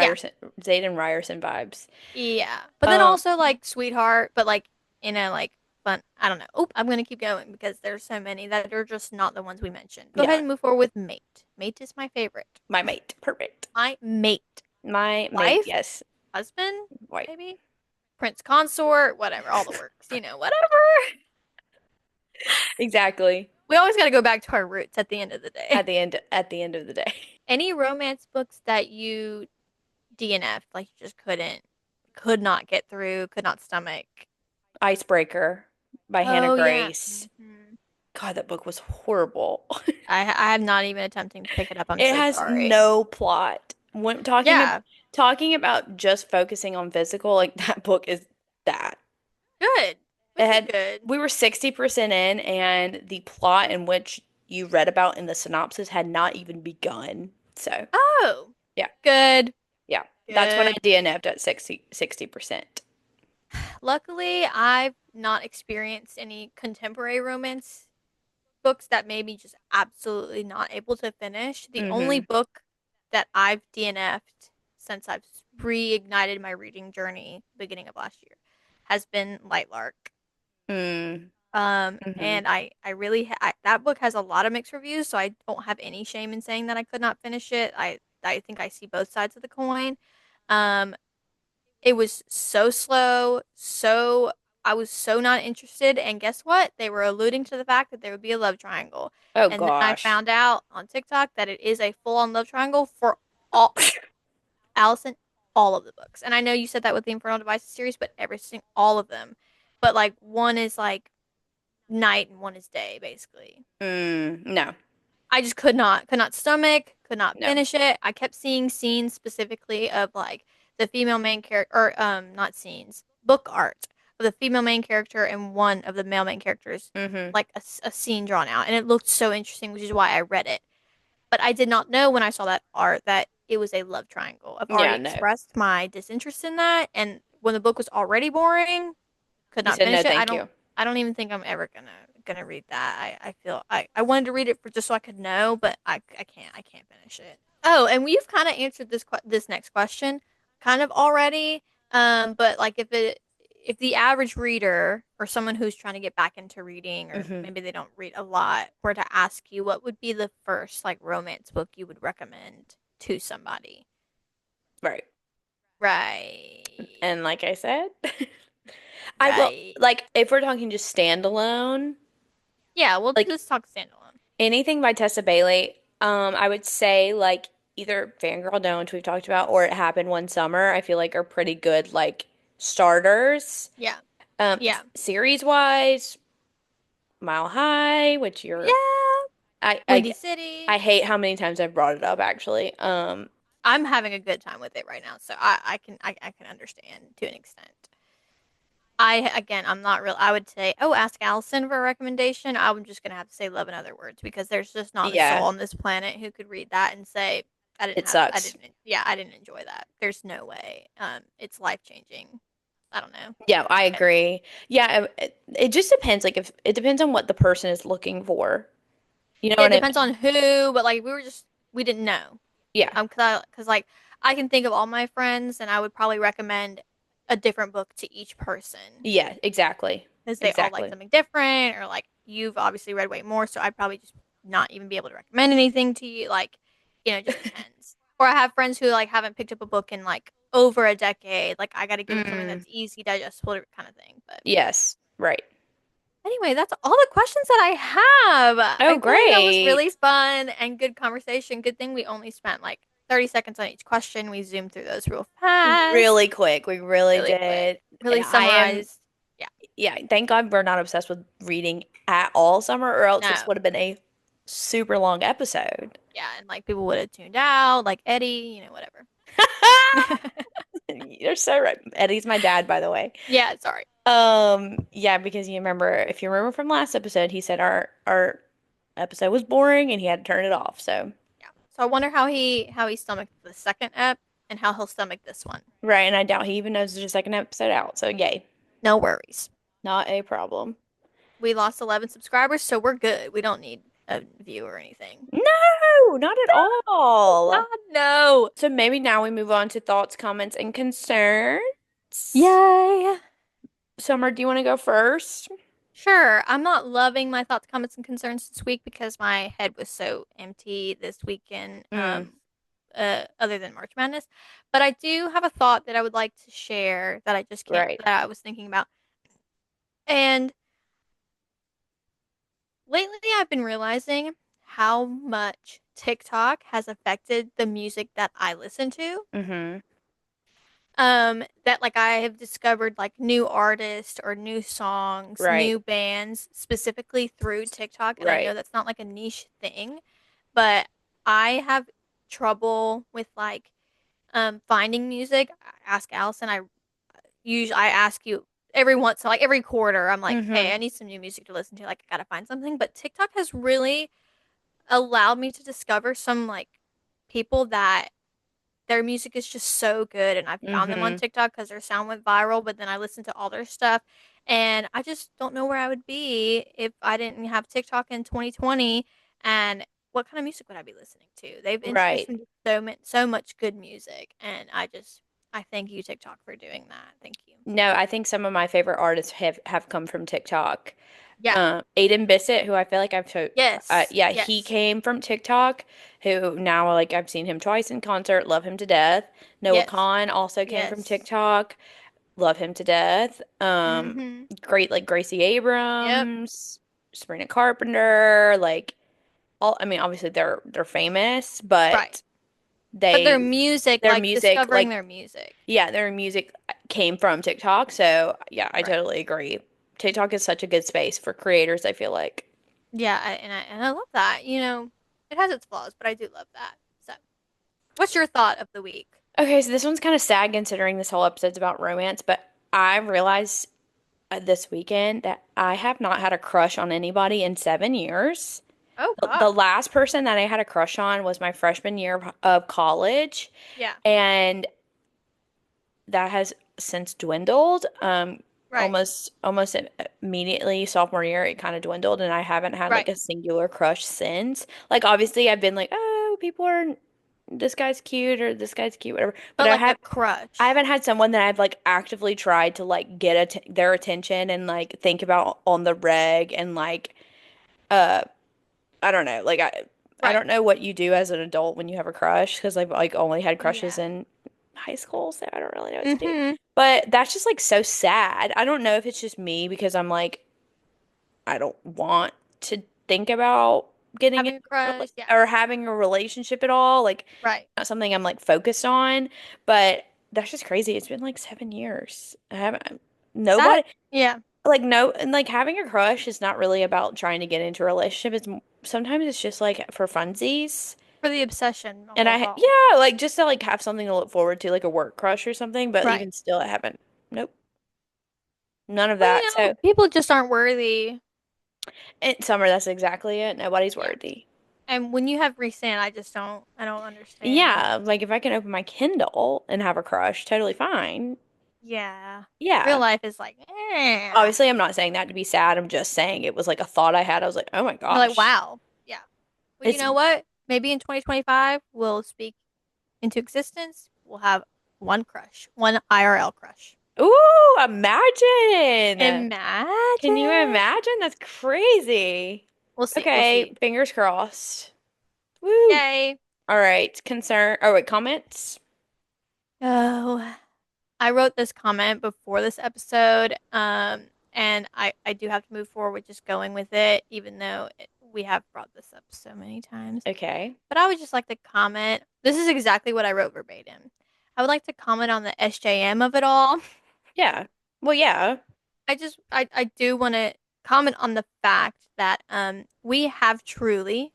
Ryerson vibes. yeah. But then Um, also like sweetheart, but like in a like but I don't know. Oh, I'm gonna keep going because there's so many that are just not the ones we mentioned. Go ahead Yeah, and move forward with mate. Mate is my favorite. my mate. Perfect. My mate. My mate, Wife, yes. husband, White. maybe prince consort, whatever, all the works, whatever. Exactly. We always got to go back to our roots at the end of the day. At the end of the day. Any romance books that you DNF, like you just could not get through, could not stomach. Icebreaker by Hannah Oh yeah. Grace. hmm God, that book was horrible. I'm not even attempting to pick it up. I'm It so has sorry. no plot. When Yeah, talking about just focusing on physical, like that book is that. good, It which is had good. we were 60% in and the plot in which you read about in the synopsis had not even begun. So, Oh, yeah. good, Yeah. That's when I good. DNF'd at 60%. Luckily, I've not experienced any contemporary romance books that made me just absolutely not able to finish. The only Mm-hmm. book that I've DNF'd since I've reignited my reading journey beginning of last year has been Lightlark. Mm. Mm-hmm. And I really that book has a lot of mixed reviews, so I don't have any shame in saying that I could not finish it. I think I see both sides of the coin. Um, it was so slow, so I was so not interested. And guess what? They were alluding to the fact that there would be a love triangle. Oh And then I gosh. found out on TikTok that it is a full-on love triangle for all Allison, all of the books. And I know you said that with the Infernal Devices series, but all of them. But like one is like night and one is day, basically. No. I just could not stomach, could not No. finish it. I kept seeing scenes specifically of like the female main character, or not scenes, book art of the female main character and one of the male main characters, Mm-hmm. like a scene drawn out, and it looked so interesting, which is why I read it. But I did not know when I saw that art that it was a love triangle. I've already Yeah, no. expressed my disinterest in that, and when the book was already boring, could You not said no, finish it. I thank don't you. I don't even think I'm ever gonna read that. I feel I wanted to read it for just so I could know, but I can't finish it. Oh, and we've kind of answered this next question kind of already. But like if the average reader or someone who's trying to get back into reading or Mm-hmm. maybe they don't read a lot were to ask you what would be the first like romance book you would recommend to somebody. Right. Right. And like I said, I will Right. like if we're talking just standalone, Yeah, we'll like just talk standalone. anything by Tessa Bailey, I would say like either Fangirl Don't, which we've talked about, or It Happened One Summer, I feel like are pretty good like starters. Yeah. Yeah. Series wise, Mile High, which you're Yeah. I I Windy City. I hate how many times I've brought it up actually. I'm having a good time with it right now, so I can understand to an extent. I'm not real. I would say, oh, ask Allison for a recommendation. I'm just gonna have to say Love in Other Words because there's just not a soul Yeah, on this planet who could read that and say, it sucks. I didn't enjoy that. There's no way. It's life changing. I don't know. Yeah, I agree. Yeah, it just depends. Like if it depends on what the person is looking for. You know Yeah, it what I depends mean? on who, but like we didn't know. Yeah. Cause like I can think of all my friends, and I would probably recommend a different book to each person Yeah, exactly. because they all like Exactly. something different, or like you've obviously read way more, so I'd probably just not even be able to recommend anything to you. Like, it just depends. Or I have friends who like haven't picked up a book in like over a decade. Like I got to give them something Mm, that's easy, digestible, kind of thing. But yes, right. anyway, that's all the questions that I have. Oh, I feel like that was great. really fun and good conversation. Good thing we only spent like 30 seconds on each question. We zoomed through those real fast, Really quick. We really really quick, did. really And I am, summarized. Yeah, yeah, thank God we're not obsessed with reading at all summer, or else this no, would have been a super long episode. yeah, and like people would have tuned out, like Eddie, whatever. You're so right. Eddie's my dad, by the way. Yeah, sorry. Yeah, because if you remember from last episode, he said our episode was boring and he had to turn it off. So, Yeah. So I wonder how he stomached the second ep and how he'll stomach this one. right, and I doubt he even knows there's a second episode out. So, yay. No worries. Not a problem. We lost 11 subscribers, so we're good. We don't need a view or anything. No, not at all. God, no. So maybe now we move on to thoughts, comments, and concerns. Yay. Summer, do you want to go first? Sure. I'm not loving my thoughts, comments, and concerns this week because my head was so empty this weekend, Mm, other than March Madness. But I do have a thought that I would like to share that I just can't, right. that I was thinking about. And lately I've been realizing how much TikTok has affected the music that I listen to. Mm-hmm. That like I have discovered like new artists or new songs, Right. new bands specifically through TikTok. And I know Right. that's not like a niche thing, but I have trouble with like finding music. I ask Allison, I ask you every once, like every quarter, I'm like, Mm-hmm. hey, I need some new music to listen to. Like I gotta find something. But TikTok has really allowed me to discover some like people that their music is just so good, and I found them on Mm-hmm. TikTok because their sound went viral, but then I listened to all their stuff, and I just don't know where I would be if I didn't have TikTok in 2020. And what kind of music would I be listening to? They've introduced Right. me to so much good music, and I thank you, TikTok, for doing that. Thank you. No, I think some of my favorite artists have come from TikTok. Yeah. Aiden Bissett, who I feel like Yes. yeah, he Yes. came from TikTok. Who now like I've seen him twice in concert, love him to death. Noah Yes. Kahan also came from Yes. TikTok, love him to death. Mm-hmm. Great like Gracie Yep. Abrams, Sabrina Carpenter, like all. I mean, obviously they're famous, Right. but But they their like music discovering like their music. yeah, their music came from TikTok. So yeah, I Right. totally agree. TikTok is such a good space for creators, I feel like. Yeah, and I love that. It has its flaws, but I do love that. So, what's your thought of the week? Okay, so this one's kind of sad considering this whole episode's about romance, but I realized this weekend that I have not had a crush on anybody in 7 years. Oh The gosh. last person that I had a crush on was my freshman year of college, Yeah. and that has since dwindled. Right. Almost immediately sophomore year, it kind of dwindled, and I haven't had like Right. a singular crush since. Like obviously, I've been like, oh, people are this guy's cute or this guy's cute, whatever. But But like a I crush. haven't had someone that I've like actively tried to like get their attention and like think about on the reg and like uh I don't know. Like I Right. don't know what you do as an adult when you have a crush because I've like only had crushes Yeah. in high school, so I don't really know what to do. Mm-hmm. But that's just like so sad. I don't know if it's just me because I'm like I don't want to think about getting Having into a crush. Yeah. or having a relationship at all. Like Right. not something I'm like focused on, but that's just crazy. It's been like 7 years. I haven't That. nobody Yeah. like no and like having a crush is not really about trying to get into a relationship. Sometimes it's just like for funsies. For the obsession And above all. yeah, like just to like have something to look forward to, like a work crush or something. But Right. even still, I haven't. Nope, none of Well, that. So people just aren't worthy. in summer, that's exactly it. Nobody's Yeah. worthy. And when you have resent, I don't understand. Yeah, like if I can open my Kindle and have a crush, totally fine. Yeah. Real Yeah. life is like, Obviously, I'm not saying that to be sad. I'm just saying it was like a thought I had. I was like, oh my You're like, gosh. wow. Yeah. Well, you It's know what? Maybe in 2025, we'll speak into existence. We'll have one crush, one IRL crush. ooh, imagine. Can you Imagine. imagine? That's crazy. We'll see. We'll Okay, see. fingers crossed. Woo. Yay. All right, concern. Oh, wait, comments? Oh, I wrote this comment before this episode, and I do have to move forward with just going with it, even though we have brought this up so many times. Okay. But I would just like to comment. This is exactly what I wrote verbatim. I would like to comment on the SJM of it all. Yeah. Well, yeah. I do want to comment on the fact that we have truly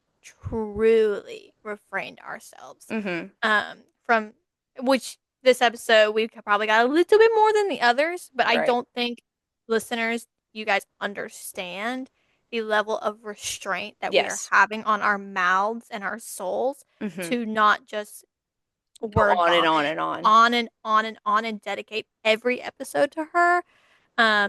refrained ourselves Mm-hmm. from which this episode we probably got a little bit more than the others, but I Right. don't think listeners, you guys understand the level of restraint that we are Yes. having on our mouths and our souls Mm-hmm. to not just Go word on and on vomit and on. on and on and on and dedicate every episode to her,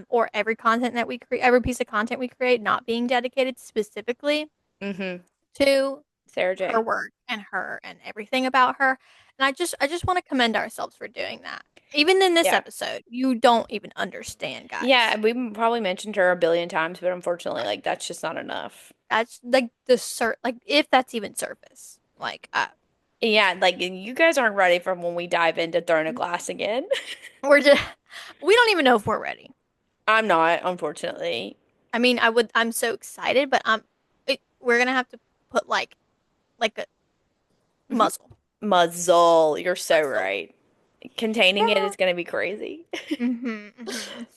or every content that we create, every piece of content we create not being dedicated specifically Mm-hmm. to Sarah her J. work and her and everything about her. And I just want to commend ourselves for doing that. Even in this Yeah. episode, you don't even understand, Yeah, guys. we probably mentioned her a billion times, but unfortunately, Right. like that's just not enough. That's like like if that's even surface. Like Yeah, like you guys aren't ready for when we dive into Throne of Glass again. we're just we don't even know if we're ready. I'm not, unfortunately. I mean, I'm so excited, but we're gonna have to put like a muzzle. Muzzle, you're so Muzzle. right. Containing it Yeah. is going to be crazy.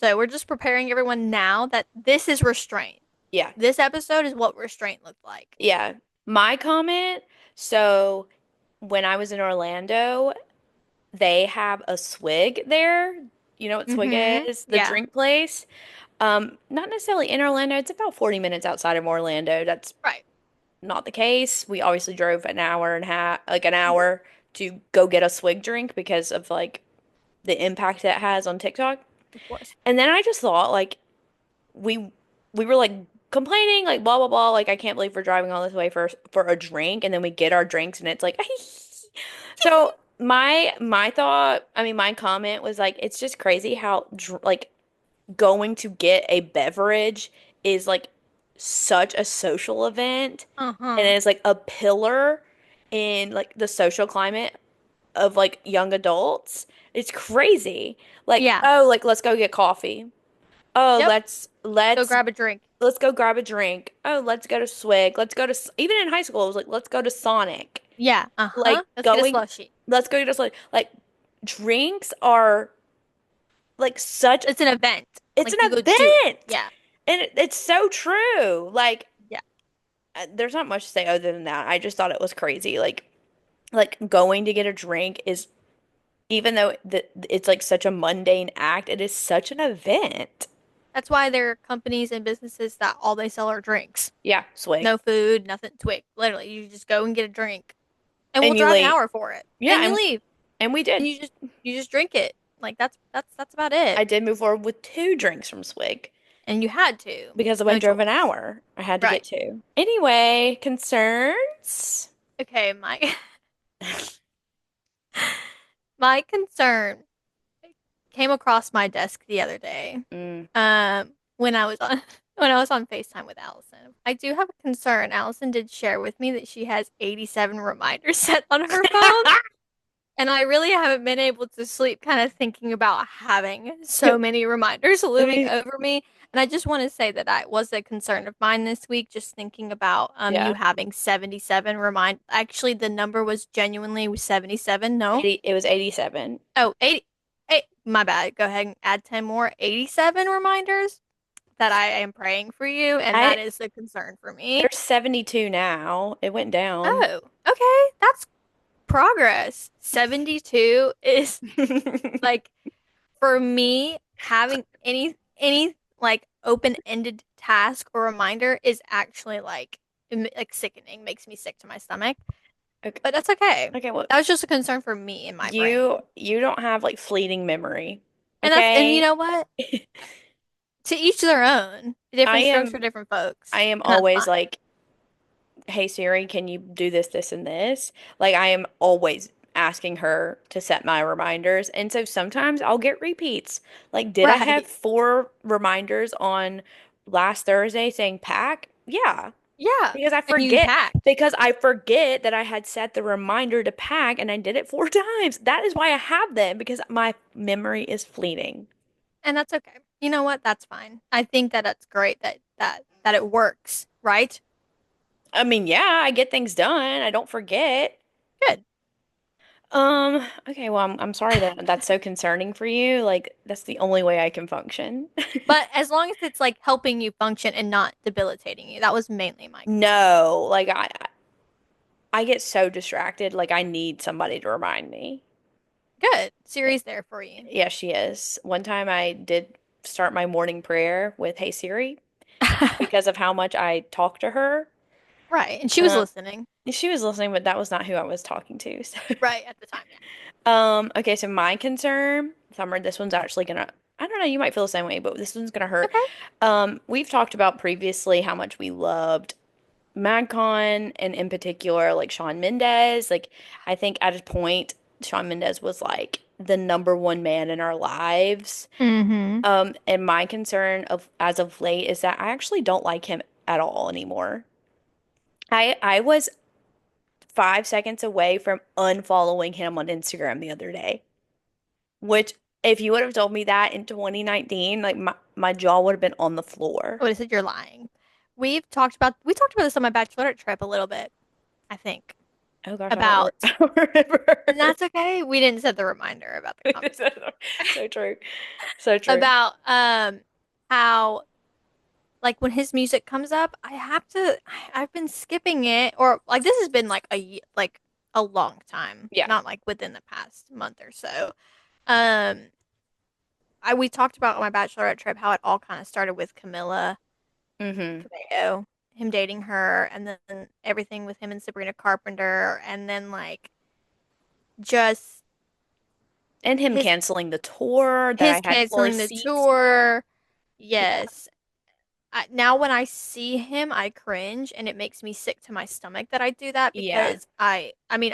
So we're just preparing everyone now that this is restraint. Yeah. This episode is what restraint looked like. Yeah. My comment, so when I was in Orlando, they have a Swig there. You know what Swig is? The Yeah. drink place. Not necessarily in Orlando. It's about 40 minutes outside of Orlando. That's Right. not the case. We obviously drove an hour and a half, like an Mhm. hour to go get a Swig drink because of like the impact that has on TikTok. Of course. And then I just thought like we we were like complaining like blah blah blah like I can't believe we're driving all this way for a drink and then we get our drinks and it's like so my thought I mean my comment was like it's just crazy how like going to get a beverage is like such a social event and Uh-huh. it's like a pillar in like the social climate of like young adults. It's crazy. Like, Yeah. oh, like let's go get coffee. Oh, Yep. Go grab a drink. let's go grab a drink. Oh, let's go to Swig. Let's go to even in high school, it was like let's go to Sonic. Yeah. Like Uh-huh. Let's get a going, slushie. let's go to Sonic. Like drinks are like such. It's an event. It's Like an you go do it. event, Yeah. and it's so true. Like Yeah. there's not much to say other than that. I just thought it was crazy. Like going to get a drink is even though it's like such a mundane act, it is such an event. That's why there are companies and businesses that all they sell are drinks. Yeah, Swig. No food, nothing twig. Literally, you just go and get a drink. And we'll And you drive an leave. hour for it. Yeah, And you leave. and we And did. you just drink it. Like that's about it. I did move forward with two drinks from Swig And you had to. because I No drove an choice. hour. I had to get Right. two. Anyway, concerns? Okay, my concern came across my desk the other day. Mm, When I was on when I was on FaceTime with Allison. I do have a concern. Allison did share with me that she has 87 reminders set on her phone. And I really haven't been able to sleep kind of thinking about having so many reminders I looming mean, over me. And I just want to say that I was a concern of mine this week, just thinking about you yeah. having 77 actually the number was genuinely 77, no? 80, it was 87. Oh, 80. My bad. Go ahead and add 10 more. 87 reminders that I am praying for you, and I that is a concern for me. There's 72 now. It went down. Oh, okay. That's progress. 72 is like for me, having any like open-ended task or reminder is actually like sickening, makes me sick to my stomach. Okay. But that's okay. Okay, well, That was just a concern for me in my brain. you don't have like fleeting memory. And you Okay? know what? To each their own. I Different strokes for am different folks. I am And that's always fine. like, "Hey Siri, can you do this, this, and this?" Like I am always asking her to set my reminders. And so sometimes I'll get repeats. Like, did I have Right. four reminders on last Thursday saying pack? Yeah. Yeah. Because I And you forget packed. because I forget that I had set the reminder to pack and I did it four times. That is why I have them because my memory is fleeting. And that's okay. You know what? That's fine. I think that that's great that it works, right? I mean, yeah, I get things done. I don't forget. Good. Okay, well, I'm sorry that that's so concerning for you. Like, that's the only way I can function. But as long as it's like helping you function and not debilitating you, that was mainly my concern. No, like I get so distracted. Like, I need somebody to remind me. Good. Siri's there for you. Yeah, she is. One time I did start my morning prayer with "Hey Siri" because of how much I talk to her. Right. And she was Uh, listening. she was listening, but that was not who I was talking to. So, Right at the time, yeah. okay, so my concern, Summer, this one's actually gonna, I don't know, you might feel the same way, but this one's gonna hurt. Okay. We've talked about previously how much we loved MagCon and in particular like Shawn Mendes. Like I think at a point Shawn Mendes was like the number one man in our lives. Mm-hmm. And my concern of as of late is that I actually don't like him at all anymore. I was 5 seconds away from unfollowing him on Instagram the other day, which if you would have told me that in 2019, like my jaw would have been on the floor. What is it? You're lying. We talked about this on my bachelorette trip a little bit, I think. Oh gosh, About, I don't and remember. that's okay. We didn't set the reminder about the conversation. So true. So true. About how like when his music comes up, I've been skipping it, or like this has been like like a long time, Yeah. not like within the past month or so. Um I we talked about on my bachelorette trip how it all kind of started with Hmm. Cabello, him dating her, and then everything with him and Sabrina Carpenter, and then like just And him his canceling the tour that his I had floor canceling the seats. tour. Yeah. Yes. Now when I see him, I cringe, and it makes me sick to my stomach that I do that Yeah. because I mean,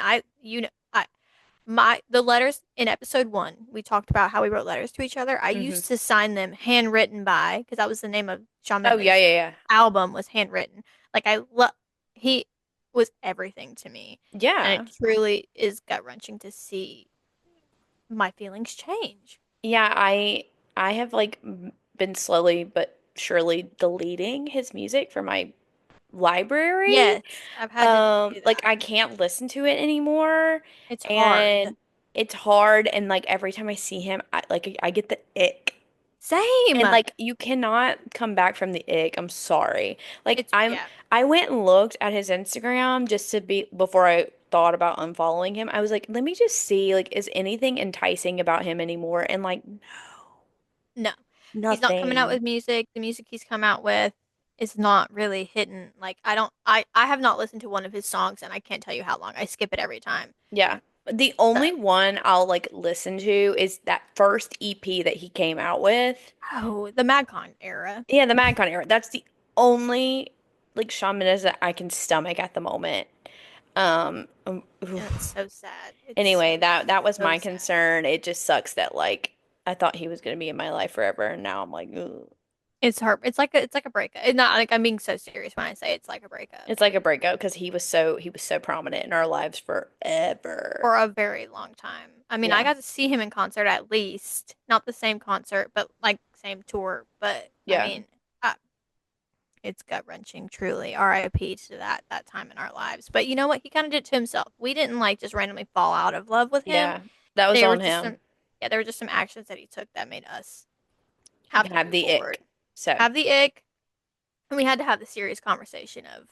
the letters in episode one, we talked about how we wrote letters to each other. I Hmm. used to sign them handwritten by, because that was the name of Shawn Oh yeah, Mendes' yeah, album was handwritten. Like he was everything to me, and yeah. it truly is gut wrenching to see my feelings change. Yeah, I have like been slowly but surely deleting his music from my library. Yes, I've had to do Like that. I can't listen to it anymore, It's hard. and it's hard. And like every time I see him, I get the ick. Same. And like you cannot come back from the ick. I'm sorry. Like Yeah. I went and looked at his Instagram just to be before I thought about unfollowing him. I was like, let me just see like is anything enticing about him anymore? And like No, he's not coming out nothing. with music. The music he's come out with is not really hitting. Like I don't, I have not listened to one of his songs, and I can't tell you how long. I skip it every time. Yeah. The So, only one I'll like listen to is that first EP that he came out with. oh, the MagCon era, Yeah, the MagCon era. That's the only like Shawn Mendes that I can stomach at the moment. and it's Oof. so sad. It's Anyway, so that was so my sad. concern. It just sucks that like I thought he was gonna be in my life forever, and now I'm like, ugh. It's hard. It's like a breakup. It's not like I'm being so serious when I say it's like a breakup It's like a breakup because he was so prominent in our lives forever. for a very long time. I mean, I Yeah, got to see him in concert at least, not the same concert, but like same tour. But I yeah, mean, it's gut wrenching, truly. RIP to that time in our lives. But you know what? He kind of did it to himself. We didn't like just randomly fall out of love with him. yeah. That was They were on just him. some, yeah, there were just some actions that he took that made us have to Have move the forward, ick. So, have the ick, and we had to have the serious conversation of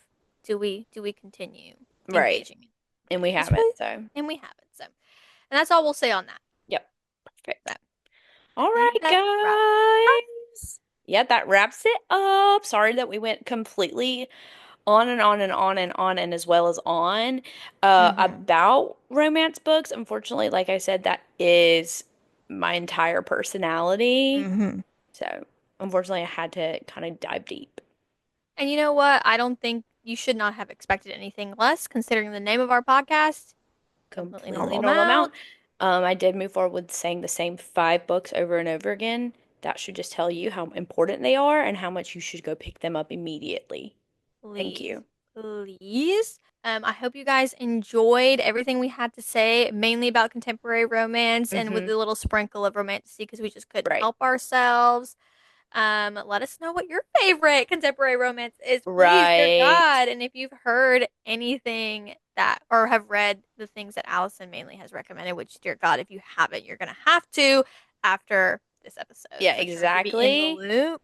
do we continue right. engaging And we in this haven't. really, So, and we haven't. So, and that's all we'll say on that. yep. So, Perfect. I All think right, that wraps up. guys. Yeah, that wraps it up. Sorry that we went completely on and on and on and on and as well as on Mm-hmm. about romance books. Unfortunately, like I said, that is my entire personality. Mm-hmm. So, unfortunately, I had to kind of dive deep. And you know what? I don't think you should not have expected anything less, considering the name of our podcast, Completely Completely Normal normal Amount. amount. I did move forward with saying the same 5 books over and over again. That should just tell you how important they are and how much you should go pick them up immediately. Thank Please, you. please. I hope you guys enjoyed everything we had to say, mainly about contemporary romance and with Mm-hmm. a little sprinkle of romantasy because we just couldn't Right. help ourselves. Let us know what your favorite contemporary romance is, please, dear Right. God. And if you've heard anything that, or have read the things that Allison mainly has recommended, which, dear God, if you haven't, you're going to have to after this episode Yeah, for sure to be in the exactly. loop.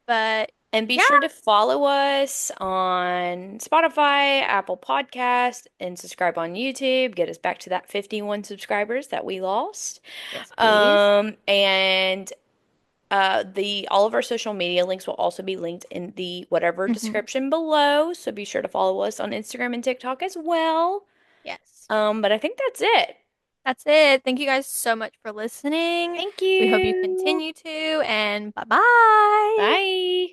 But And be yeah, sure to follow us on Spotify, Apple Podcast, and subscribe on YouTube. Get us back to that 51 subscribers that we lost. yes, please. And the all of our social media links will also be linked in the whatever Hmm. description below. So be sure to follow us on Instagram and TikTok as well. Yes. But I think that's it. That's it. Thank you guys so much for listening. Thank We hope you you. continue to, and bye bye. Bye.